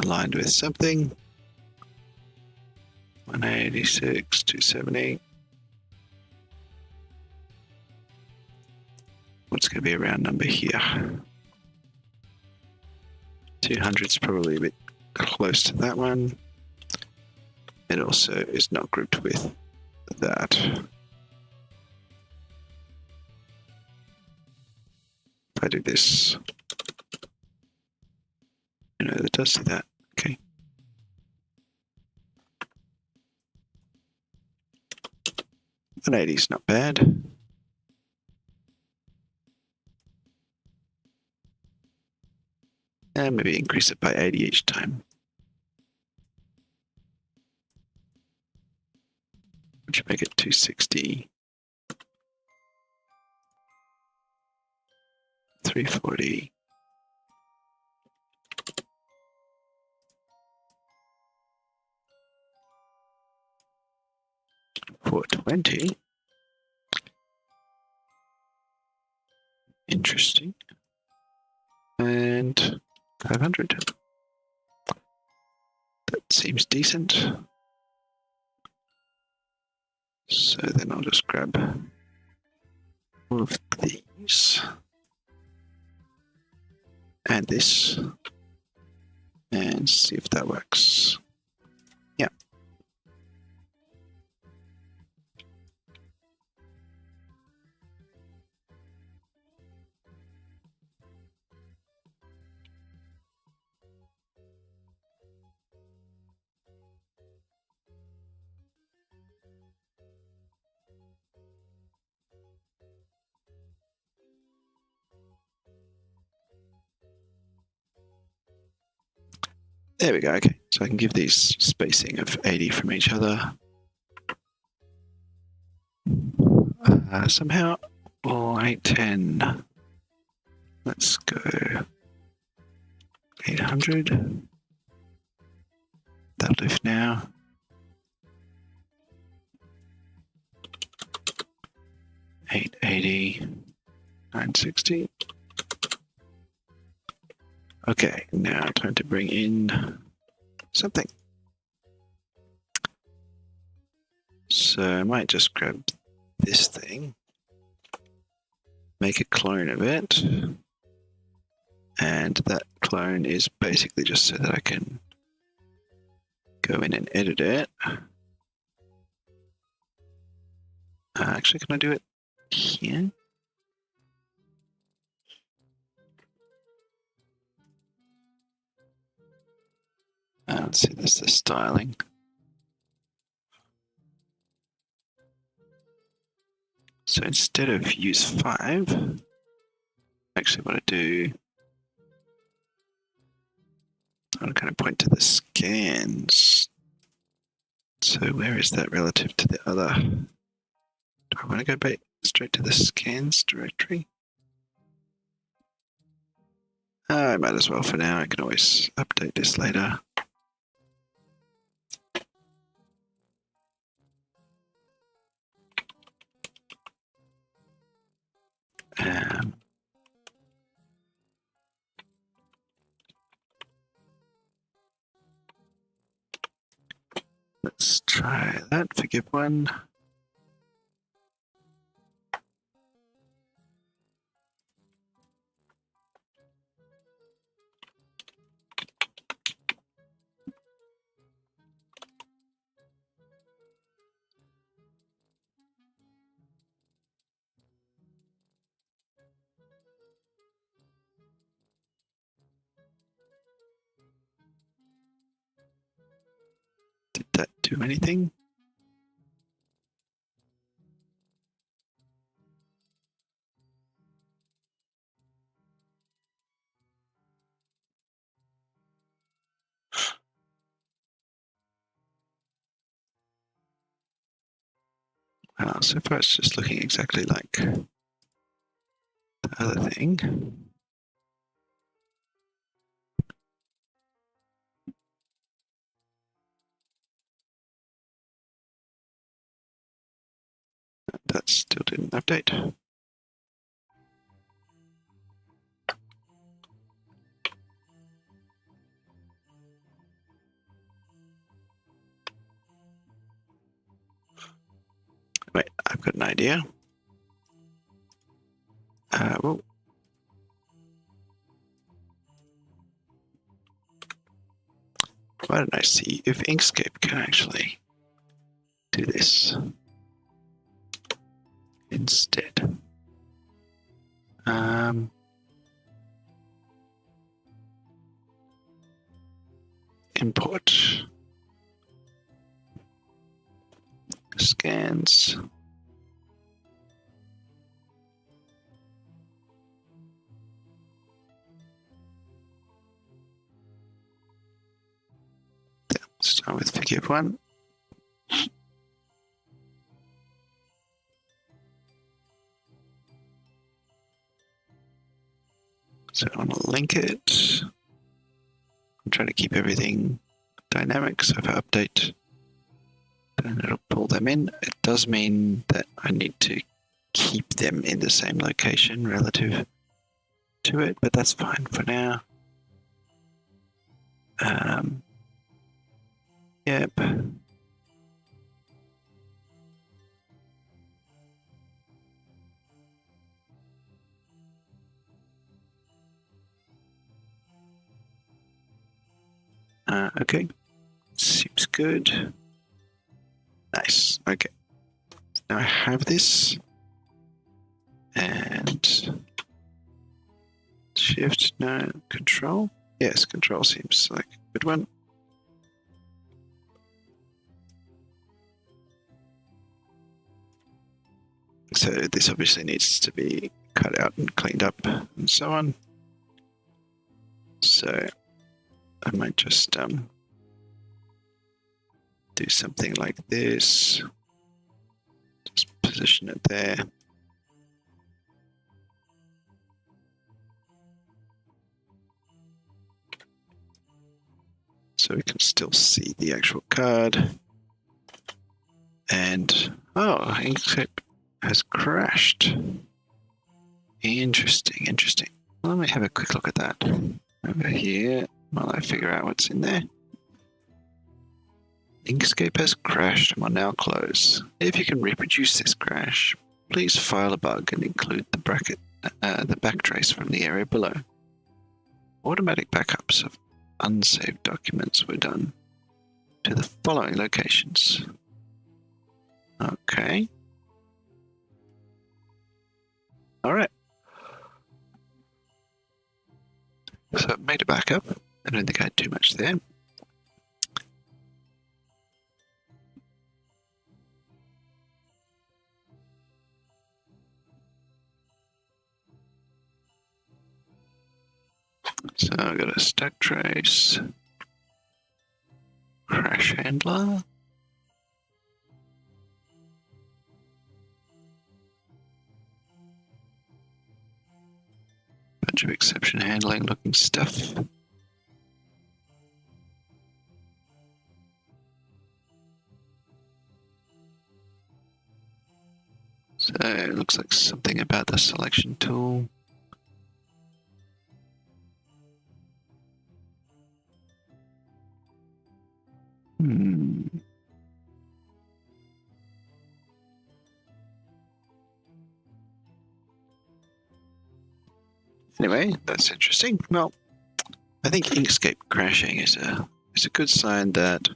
S1: aligned with something. 186, 270. What's going to be a round number here? 200 is probably a bit close to that one. It also is not grouped with that. If I do this, that does do that. Okay. An 80 is not bad. And maybe increase it by 80 each time. Which make it 260. 340. 420. Interesting. And 500. That seems decent. So then I'll just grab all of these and this and see if that works. Yeah. There we go. Okay, so I can give these spacing of 80 from each other. Somehow, 810. Let's go 800. That'll do for now. 880. 960. Okay, now time to bring in something. So I might just grab this thing, make a clone of it, and that clone is basically just so that I can go in and edit it. Actually, can I do it here? Let's see, there's the styling. So instead of use 5, actually what I do, I'm going to point to the scans. So where is that relative to the other? Do I want to go back straight to the scans directory? I might as well for now. I can always update this later. Let's try that. Forgive one. Did that do anything? Well, so far it's just looking exactly like the other thing. That still didn't update. Wait, I've got an idea. Well, why don't I see if Inkscape can actually do this instead? Import scans. Start with forgive one. So I want to link it. I'm trying to keep everything dynamic, so if I update, then it'll pull them in. It does mean that I need to keep them in the same location relative to it, but that's fine for now. Yep. Okay. Seems good. Nice. Okay. Now I have this. And shift, no, control. Yes, control seems like a good one. So this obviously needs to be cut out and cleaned up and so on. So I might just do something like this. Just position it there. so we can still see the actual card. And, oh, Inkscape has crashed. Interesting. Let me have a quick look at that over here while I figure out what's in there. Inkscape has crashed and will now close. If you can reproduce this crash, please file a bug and include the backtrace from the area below. Automatic backups of unsaved documents were done to the following locations. Okay. All right. So I've made a backup. I don't think I had too much there. So I've got a stack trace, crash handler, bunch of exception handling looking stuff. So it looks like something about the selection tool. Anyway, that's interesting. Well, I think Inkscape crashing is a good sign that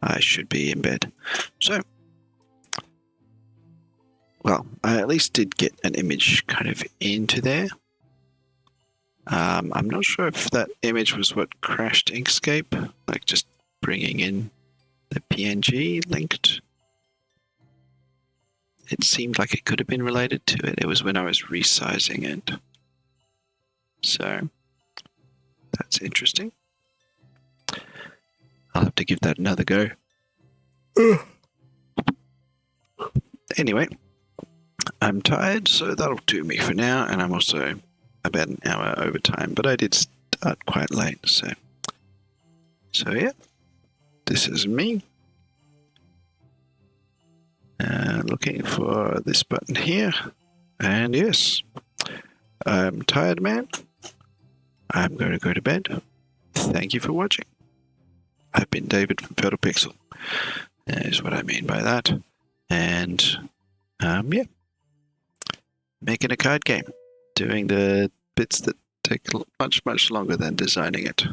S1: I should be in bed. So, well, I at least did get an image kind of into there. I'm not sure if that image was what crashed Inkscape, like just bringing in the PNG linked. It seemed like it could have been related to it. It was when I was resizing it. So, that's interesting. I'll have to give that another go. Anyway, I'm tired, so that'll do me for now, and I'm also about an hour over time, but I did start quite late, so yeah, this is me. Looking for this button here, and yes, I'm tired, man. I'm going to go to bed. Thank you for watching. I've been David from FertilePixel, is what I mean by that. And, yeah. Making a card game. Doing the bits that take much, much longer than designing it.